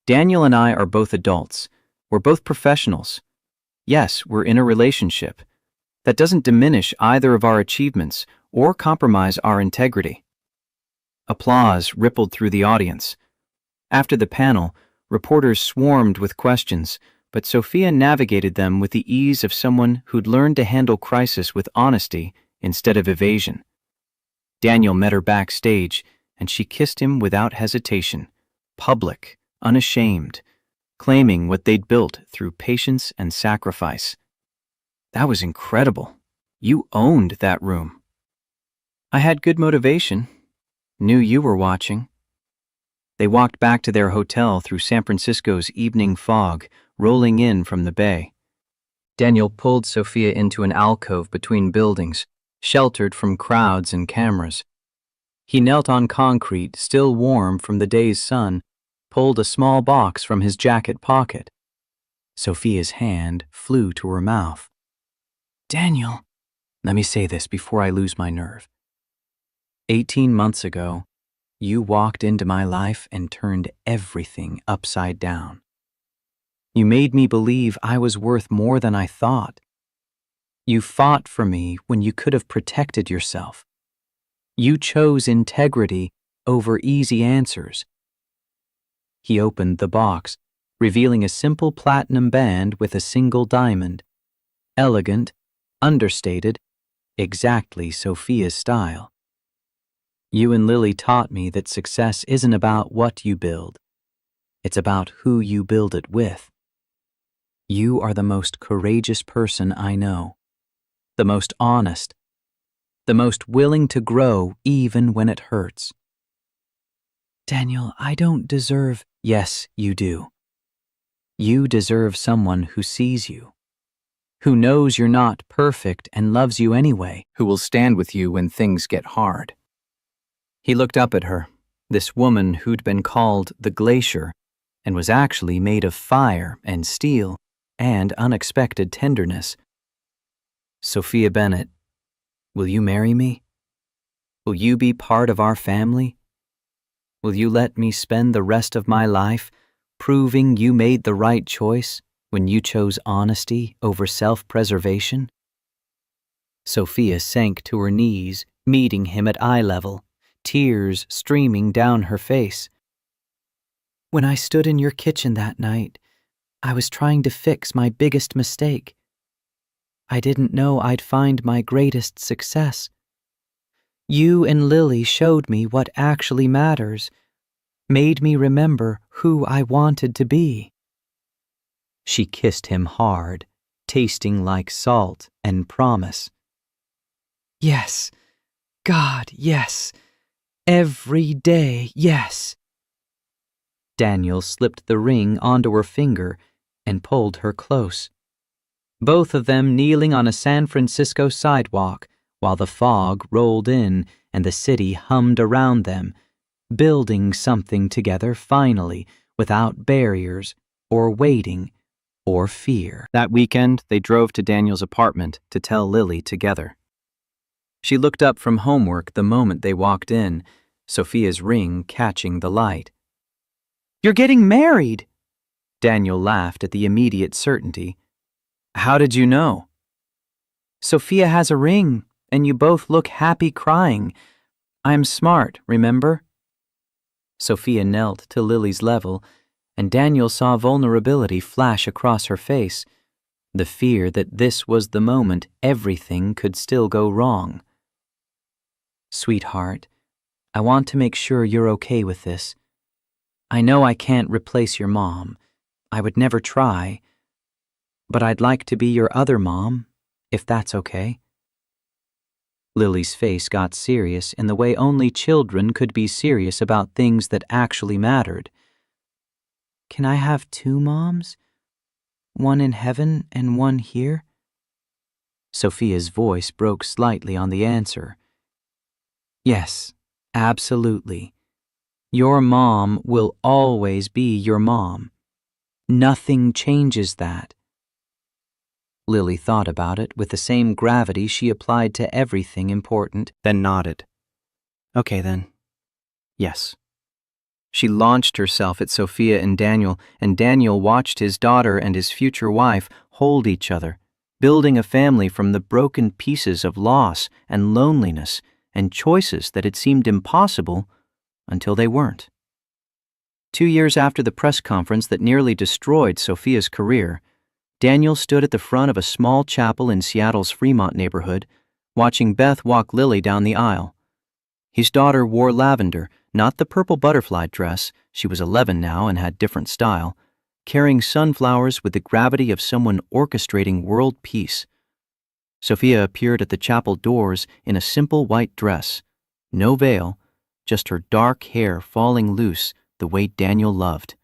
Daniel and I are both adults. We're both professionals. Yes, we're in a relationship. That doesn't diminish either of our achievements or compromise our integrity. Applause rippled through the audience. After the panel, reporters swarmed with questions, but Sophia navigated them with the ease of someone who'd learned to handle crisis with honesty instead of evasion. Daniel met her backstage, and she kissed him without hesitation, public, unashamed, claiming what they'd built through patience and sacrifice. That was incredible. You owned that room. I had good motivation. Knew you were watching. They walked back to their hotel through San Francisco's evening fog, rolling in from the bay. Daniel pulled Sophia into an alcove between buildings, sheltered from crowds and cameras. He knelt on concrete, still warm from the day's sun, pulled a small box from his jacket pocket. Sophia's hand flew to her mouth. Daniel, let me say this before I lose my nerve. 18 months ago, you walked into my life and turned everything upside down. You made me believe I was worth more than I thought. You fought for me when you could have protected yourself. You chose integrity over easy answers. He opened the box, revealing a simple platinum band with a single diamond. Elegant, understated, exactly Sophia's style. You and Lily taught me that success isn't about what you build. It's about who you build it with. You are the most courageous person I know, the most honest, the most willing to grow even when it hurts. Daniel, I don't deserve... Yes, you do. You deserve someone who sees you, who knows you're not perfect and loves you anyway, who will stand with you when things get hard. He looked up at her, this woman who'd been called the glacier and was actually made of fire and steel and unexpected tenderness. Sophia Bennett, will you marry me? Will you be part of our family? Will you let me spend the rest of my life proving you made the right choice when you chose honesty over self-preservation? Sophia sank to her knees, meeting him at eye level, tears streaming down her face. When I stood in your kitchen that night, I was trying to fix my biggest mistake. I didn't know I'd find my greatest success. You and Lily showed me what actually matters, made me remember who I wanted to be. She kissed him hard, tasting like salt and promise. Yes, God, yes. Every day, yes. Daniel slipped the ring onto her finger and pulled her close. Both of them kneeling on a San Francisco sidewalk while the fog rolled in and the city hummed around them, building something together finally without barriers or waiting or fear. That weekend, they drove to Daniel's apartment to tell Lily together. She looked up from homework the moment they walked in, Sophia's ring catching the light. You're getting married! Daniel laughed at the immediate certainty. How did you know? Sophia has a ring, and you both look happy crying. I'm smart, remember? Sophia knelt to Lily's level, and Daniel saw vulnerability flash across her face, the fear that this was the moment everything could still go wrong. Sweetheart, I want to make sure you're okay with this. I know I can't replace your mom. I would never try. But I'd like to be your other mom, if that's okay. Lily's face got serious in the way only children could be serious about things that actually mattered. Can I have two moms? One in heaven and one here? Sophia's voice broke slightly on the answer. Yes, absolutely. Your mom will always be your mom. Nothing changes that. Lily thought about it with the same gravity she applied to everything important, then nodded. Okay then. Yes. She launched herself at Sophia and Daniel watched his daughter and his future wife hold each other, building a family from the broken pieces of loss and loneliness and choices that had seemed impossible until they weren't. 2 years after the press conference that nearly destroyed Sophia's career, Daniel stood at the front of a small chapel in Seattle's Fremont neighborhood, watching Beth walk Lily down the aisle. His daughter wore lavender, not the purple butterfly dress, she was 11 now and had different style, carrying sunflowers with the gravity of someone orchestrating world peace. Sophia appeared at the chapel doors in a simple white dress, no veil, just her dark hair falling loose the way Daniel loved.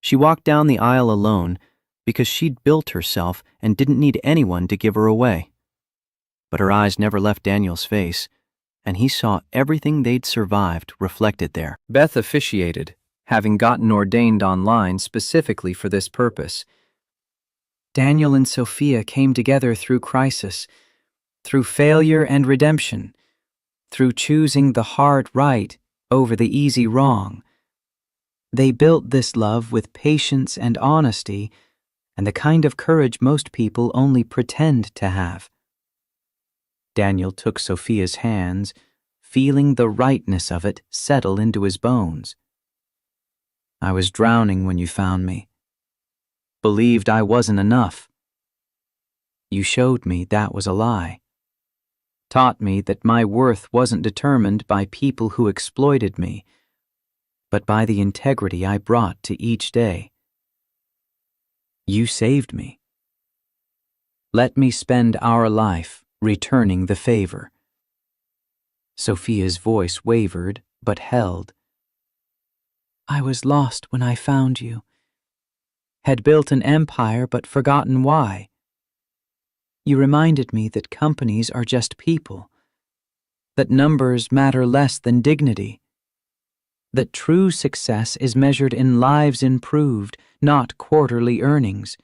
She walked down the aisle alone because she'd built herself and didn't need anyone to give her away. But her eyes never left Daniel's face, and he saw everything they'd survived reflected there. Beth officiated, having gotten ordained online specifically for this purpose. Daniel and Sophia came together through crisis, through failure and redemption, through choosing the hard right over the easy wrong. They built this love with patience and honesty and the kind of courage most people only pretend to have. Daniel took Sophia's hands, feeling the rightness of it settle into his bones. I was drowning when you found me. Believed I wasn't enough. You showed me that was a lie. Taught me that my worth wasn't determined by people who exploited me, but by the integrity I brought to each day. You saved me. Let me spend our life returning the favor. Sophia's voice wavered, but held. I was lost when I found you. Had built an empire but forgotten why. You reminded me that companies are just people, that numbers matter less than dignity, that true success is measured in lives improved, not quarterly earnings.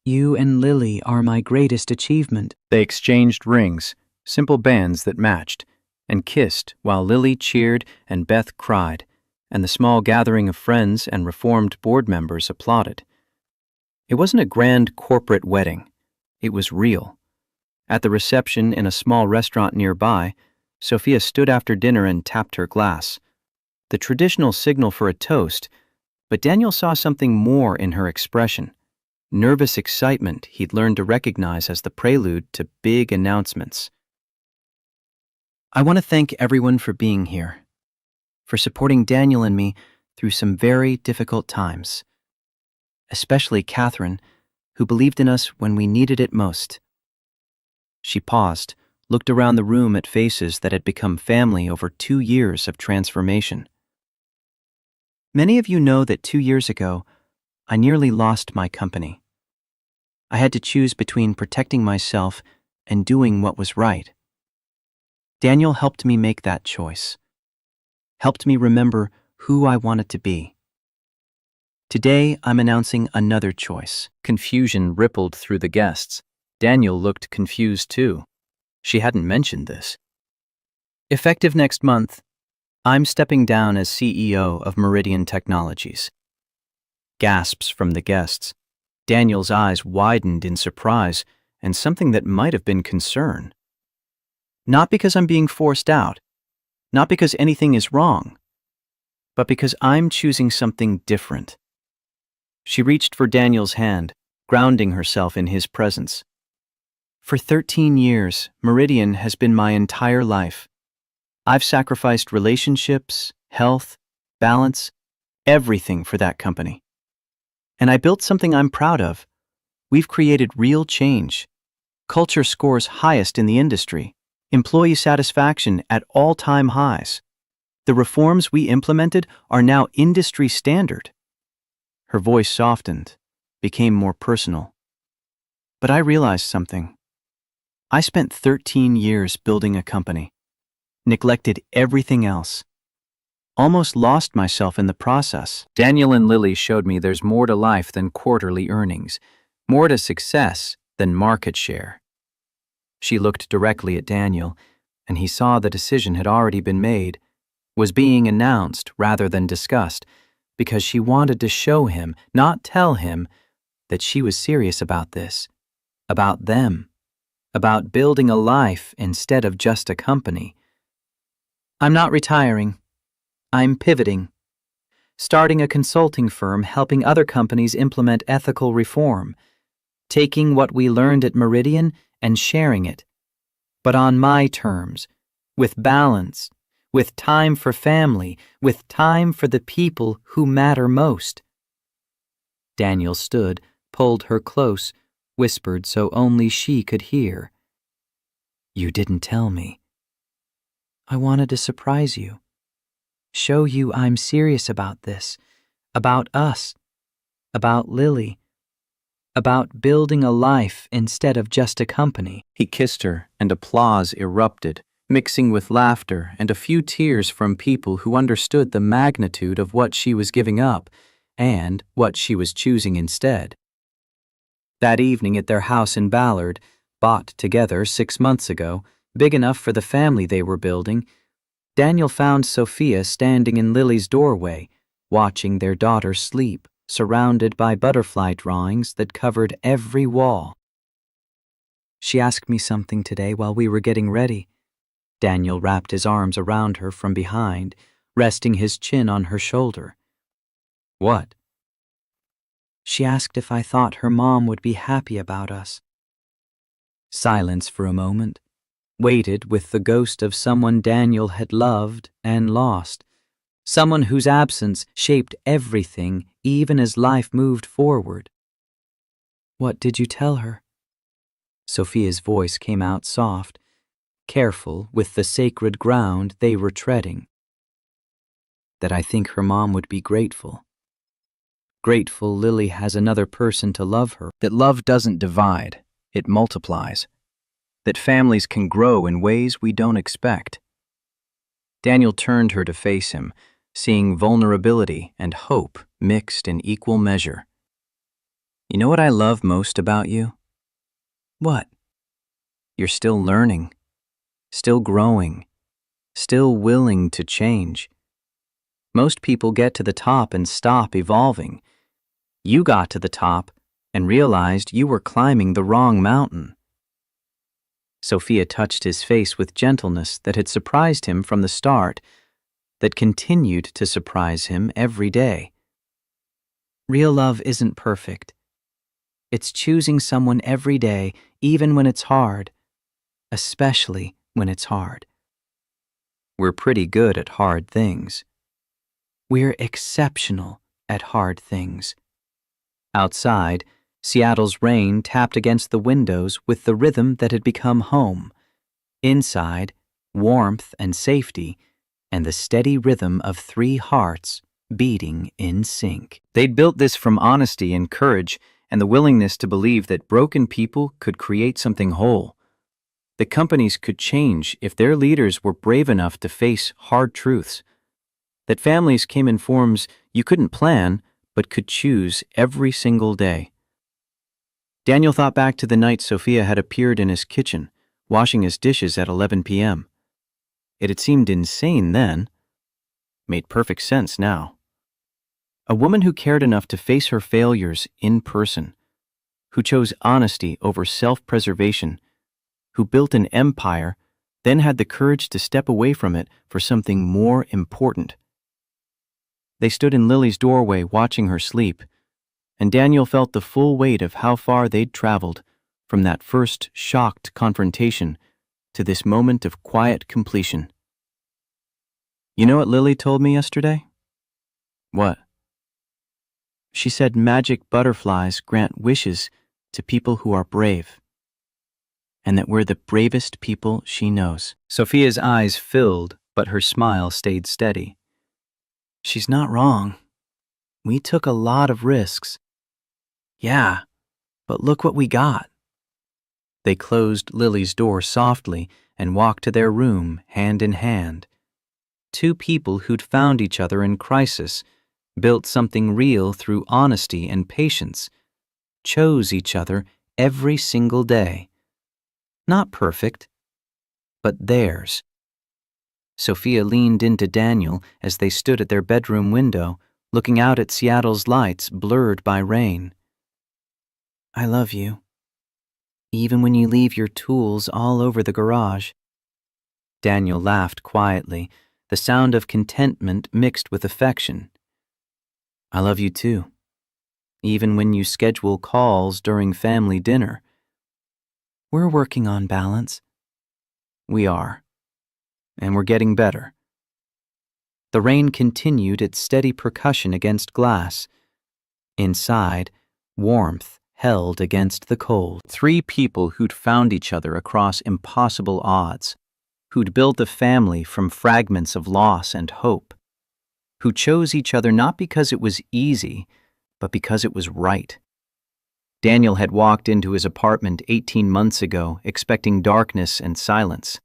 You and Lily are my greatest achievement. They exchanged rings, simple bands that matched, and kissed while Lily cheered and Beth cried, and the small gathering of friends and reformed board members applauded. It wasn't a grand corporate wedding. It was real. At the reception in a small restaurant nearby, Sophia stood after dinner and tapped her glass. The traditional signal for a toast, but Daniel saw something more in her expression. Nervous excitement he'd learned to recognize as the prelude to big announcements. I want to thank everyone for being here, for supporting Daniel and me through some very difficult times, especially Catherine, who believed in us when we needed it most. She paused, looked around the room at faces that had become family over 2 years of transformation. Many of you know that 2 years ago, I nearly lost my company. I had to choose between protecting myself and doing what was right. Daniel helped me make that choice, helped me remember who I wanted to be. Today, I'm announcing another choice. Confusion rippled through the guests. Daniel looked confused too. She hadn't mentioned this. Effective next month, I'm stepping down as CEO of Meridian Technologies. Gasps from the guests. Daniel's eyes widened in surprise and something that might have been concern. Not because I'm being forced out, not because anything is wrong, but because I'm choosing something different. She reached for Daniel's hand, grounding herself in his presence. For 13 years, Meridian has been my entire life. I've sacrificed relationships, health, balance, everything for that company. And I built something I'm proud of. We've created real change. Culture scores highest in the industry. Employee satisfaction at all-time highs. The reforms we implemented are now industry standard. Her voice softened, became more personal. But I realized something. I spent 13 years building a company, neglected everything else, almost lost myself in the process. Daniel and Lily showed me there's more to life than quarterly earnings, more to success than market share. She looked directly at Daniel, and he saw the decision had already been made. was being announced rather than discussed, because she wanted to show him, not tell him, that she was serious about this, about them, about building a life instead of just a company. I'm not retiring. I'm pivoting. Starting a consulting firm helping other companies implement ethical reform, taking what we learned at Meridian and sharing it, but on my terms, with balance, with time for family, with time for the people who matter most. Daniel stood, pulled her close, whispered so only she could hear. You didn't tell me. I wanted to surprise you. Show you I'm serious about this, about us, about Lily, about building a life instead of just a company. He kissed her, and applause erupted, mixing with laughter and a few tears from people who understood the magnitude of what she was giving up and what she was choosing instead. That evening at their house in Ballard, bought together 6 months ago, big enough for the family they were building, Daniel found Sophia standing in Lily's doorway, watching their daughter sleep, surrounded by butterfly drawings that covered every wall. She asked me something today while we were getting ready. Daniel wrapped his arms around her from behind, resting his chin on her shoulder. What? She asked if I thought her mom would be happy about us. Silence for a moment, waited with the ghost of someone Daniel had loved and lost, someone whose absence shaped everything even as life moved forward. What did you tell her? Sophia's voice came out soft, careful with the sacred ground they were treading. That I think her mom would be grateful. Grateful Lily has another person to love her. That love doesn't divide, it multiplies. That families can grow in ways we don't expect. Daniel turned her to face him, seeing vulnerability and hope mixed in equal measure. You know what I love most about you? What? You're still learning, still growing, still willing to change. Most people get to the top and stop evolving. You got to the top and realized you were climbing the wrong mountain. Sophia touched his face with gentleness that had surprised him from the start, that continued to surprise him every day. Real love isn't perfect. It's choosing someone every day, even when it's hard, especially when it's hard. We're pretty good at hard things. We're exceptional at hard things. Outside, Seattle's rain tapped against the windows with the rhythm that had become home. Inside, warmth and safety, and the steady rhythm of 3 hearts beating in sync. They'd built this from honesty and courage and the willingness to believe that broken people could create something whole. That companies could change if their leaders were brave enough to face hard truths. That families came in forms you couldn't plan but could choose every single day. Daniel thought back to the night Sophia had appeared in his kitchen, washing his dishes at 11 p.m. It had seemed insane then. Made perfect sense now. A woman who cared enough to face her failures in person, who chose honesty over self-preservation, who built an empire, then had the courage to step away from it for something more important. They stood in Lily's doorway watching her sleep, and Daniel felt the full weight of how far they'd traveled from that first shocked confrontation to this moment of quiet completion. You know what Lily told me yesterday? What? She said magic butterflies grant wishes to people who are brave, and that we're the bravest people she knows. Sophia's eyes filled, but her smile stayed steady. She's not wrong. We took a lot of risks. Yeah, but look what we got. They closed Lily's door softly and walked to their room hand in hand. 2 people who'd found each other in crisis, built something real through honesty and patience, chose each other every single day. Not perfect, but theirs. Sophia leaned into Daniel as they stood at their bedroom window, looking out at Seattle's lights blurred by rain. I love you. Even when you leave your tools all over the garage. Daniel laughed quietly, the sound of contentment mixed with affection. I love you too. Even when you schedule calls during family dinner. We're working on balance. We are. And we're getting better. The rain continued its steady percussion against glass. Inside, warmth held against the cold. Three people who'd found each other across impossible odds, who'd built a family from fragments of loss and hope, who chose each other not because it was easy, but because it was right. Daniel had walked into his apartment 18 months ago expecting darkness and silence.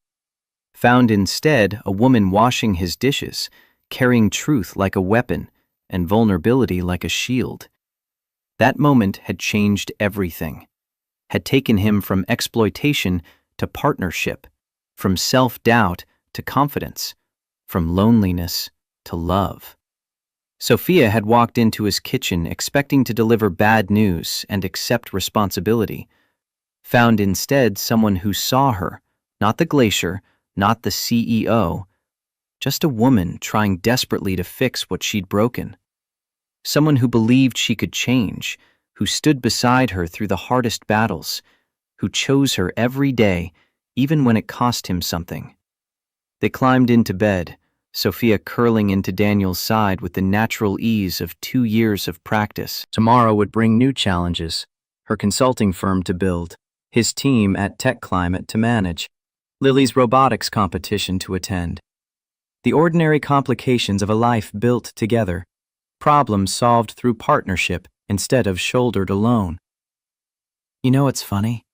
Found instead a woman washing his dishes, carrying truth like a weapon and vulnerability like a shield. That moment had changed everything, had taken him from exploitation to partnership, from self-doubt to confidence, from loneliness to love. Sophia had walked into his kitchen expecting to deliver bad news and accept responsibility. Found instead someone who saw her, not the glacier, not the CEO, just a woman trying desperately to fix what she'd broken. Someone who believed she could change, who stood beside her through the hardest battles, who chose her every day, even when it cost him something. They climbed into bed, Sophia curling into Daniel's side with the natural ease of 2 years of practice. Tomorrow would bring new challenges, her consulting firm to build, his team at Tech Climate to manage, Lily's robotics competition to attend. The ordinary complications of a life built together, problems solved through partnership instead of shouldered alone. You know what's funny?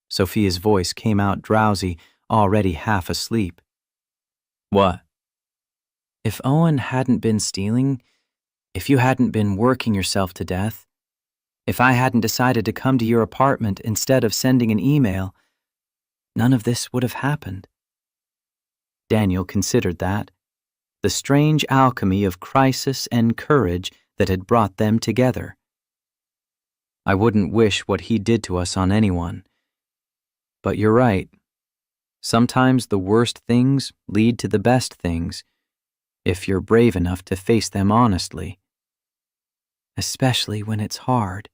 Sophia's voice came out drowsy, already half asleep. What? If Owen hadn't been stealing, if you hadn't been working yourself to death, if I hadn't decided to come to your apartment instead of sending an email, none of this would have happened. Daniel considered that, the strange alchemy of crisis and courage that had brought them together. I wouldn't wish what he did to us on anyone. But you're right. Sometimes the worst things lead to the best things, if you're brave enough to face them honestly. Especially when it's hard.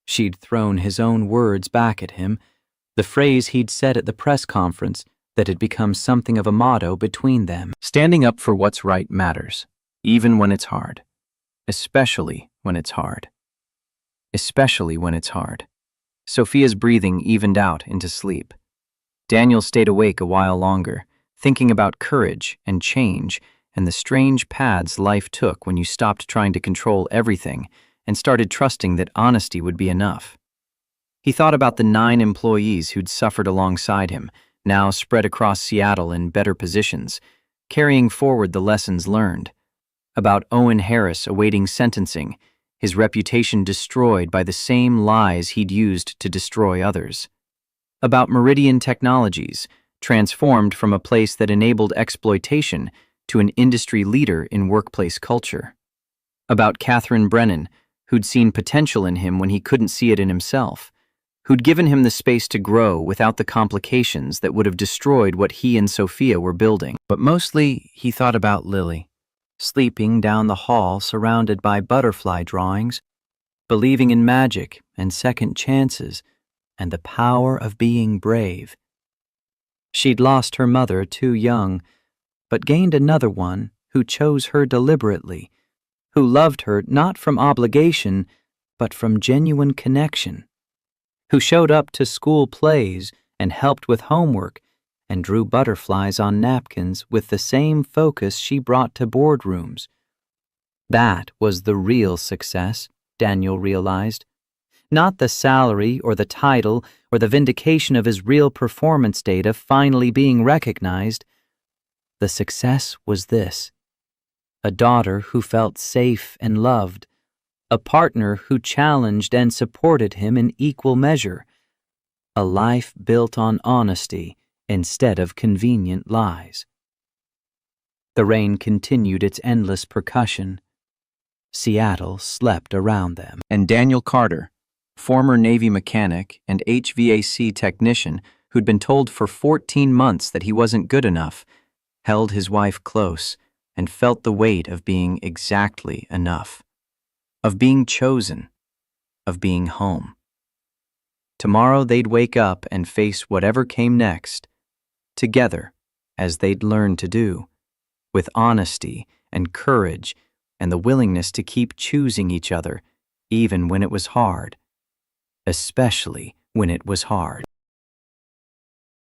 She'd thrown his own words back at him, the phrase he'd said at the press conference that had become something of a motto between them. Standing up for what's right matters, even when it's hard. Especially when it's hard. Especially when it's hard. Sophia's breathing evened out into sleep. Daniel stayed awake a while longer, thinking about courage and change and the strange paths life took when you stopped trying to control everything and started trusting that honesty would be enough. He thought about the 9 employees who'd suffered alongside him, now spread across Seattle in better positions, carrying forward the lessons learned. About Owen Harris awaiting sentencing, his reputation destroyed by the same lies he'd used to destroy others. About Meridian Technologies, transformed from a place that enabled exploitation to an industry leader in workplace culture. About Catherine Brennan, who'd seen potential in him when he couldn't see it in himself, who'd given him the space to grow without the complications that would have destroyed what he and Sophia were building. But mostly, he thought about Lily, sleeping down the hall surrounded by butterfly drawings, believing in magic and second chances and the power of being brave. She'd lost her mother too young, but gained another one who chose her deliberately, who loved her not from obligation, but from genuine connection, who showed up to school plays and helped with homework and drew butterflies on napkins with the same focus she brought to boardrooms. That was the real success, Daniel realized. Not the salary or the title or the vindication of his real performance data finally being recognized. The success was this: a daughter who felt safe and loved, a partner who challenged and supported him in equal measure, a life built on honesty instead of convenient lies. The rain continued its endless percussion. Seattle slept around them. And Daniel Carter, former Navy mechanic and HVAC technician who'd been told for 14 months that he wasn't good enough, held his wife close and felt the weight of being exactly enough, of being chosen, of being home. Tomorrow they'd wake up and face whatever came next, together, as they'd learned to do, with honesty and courage and the willingness to keep choosing each other, even when it was hard, especially when it was hard.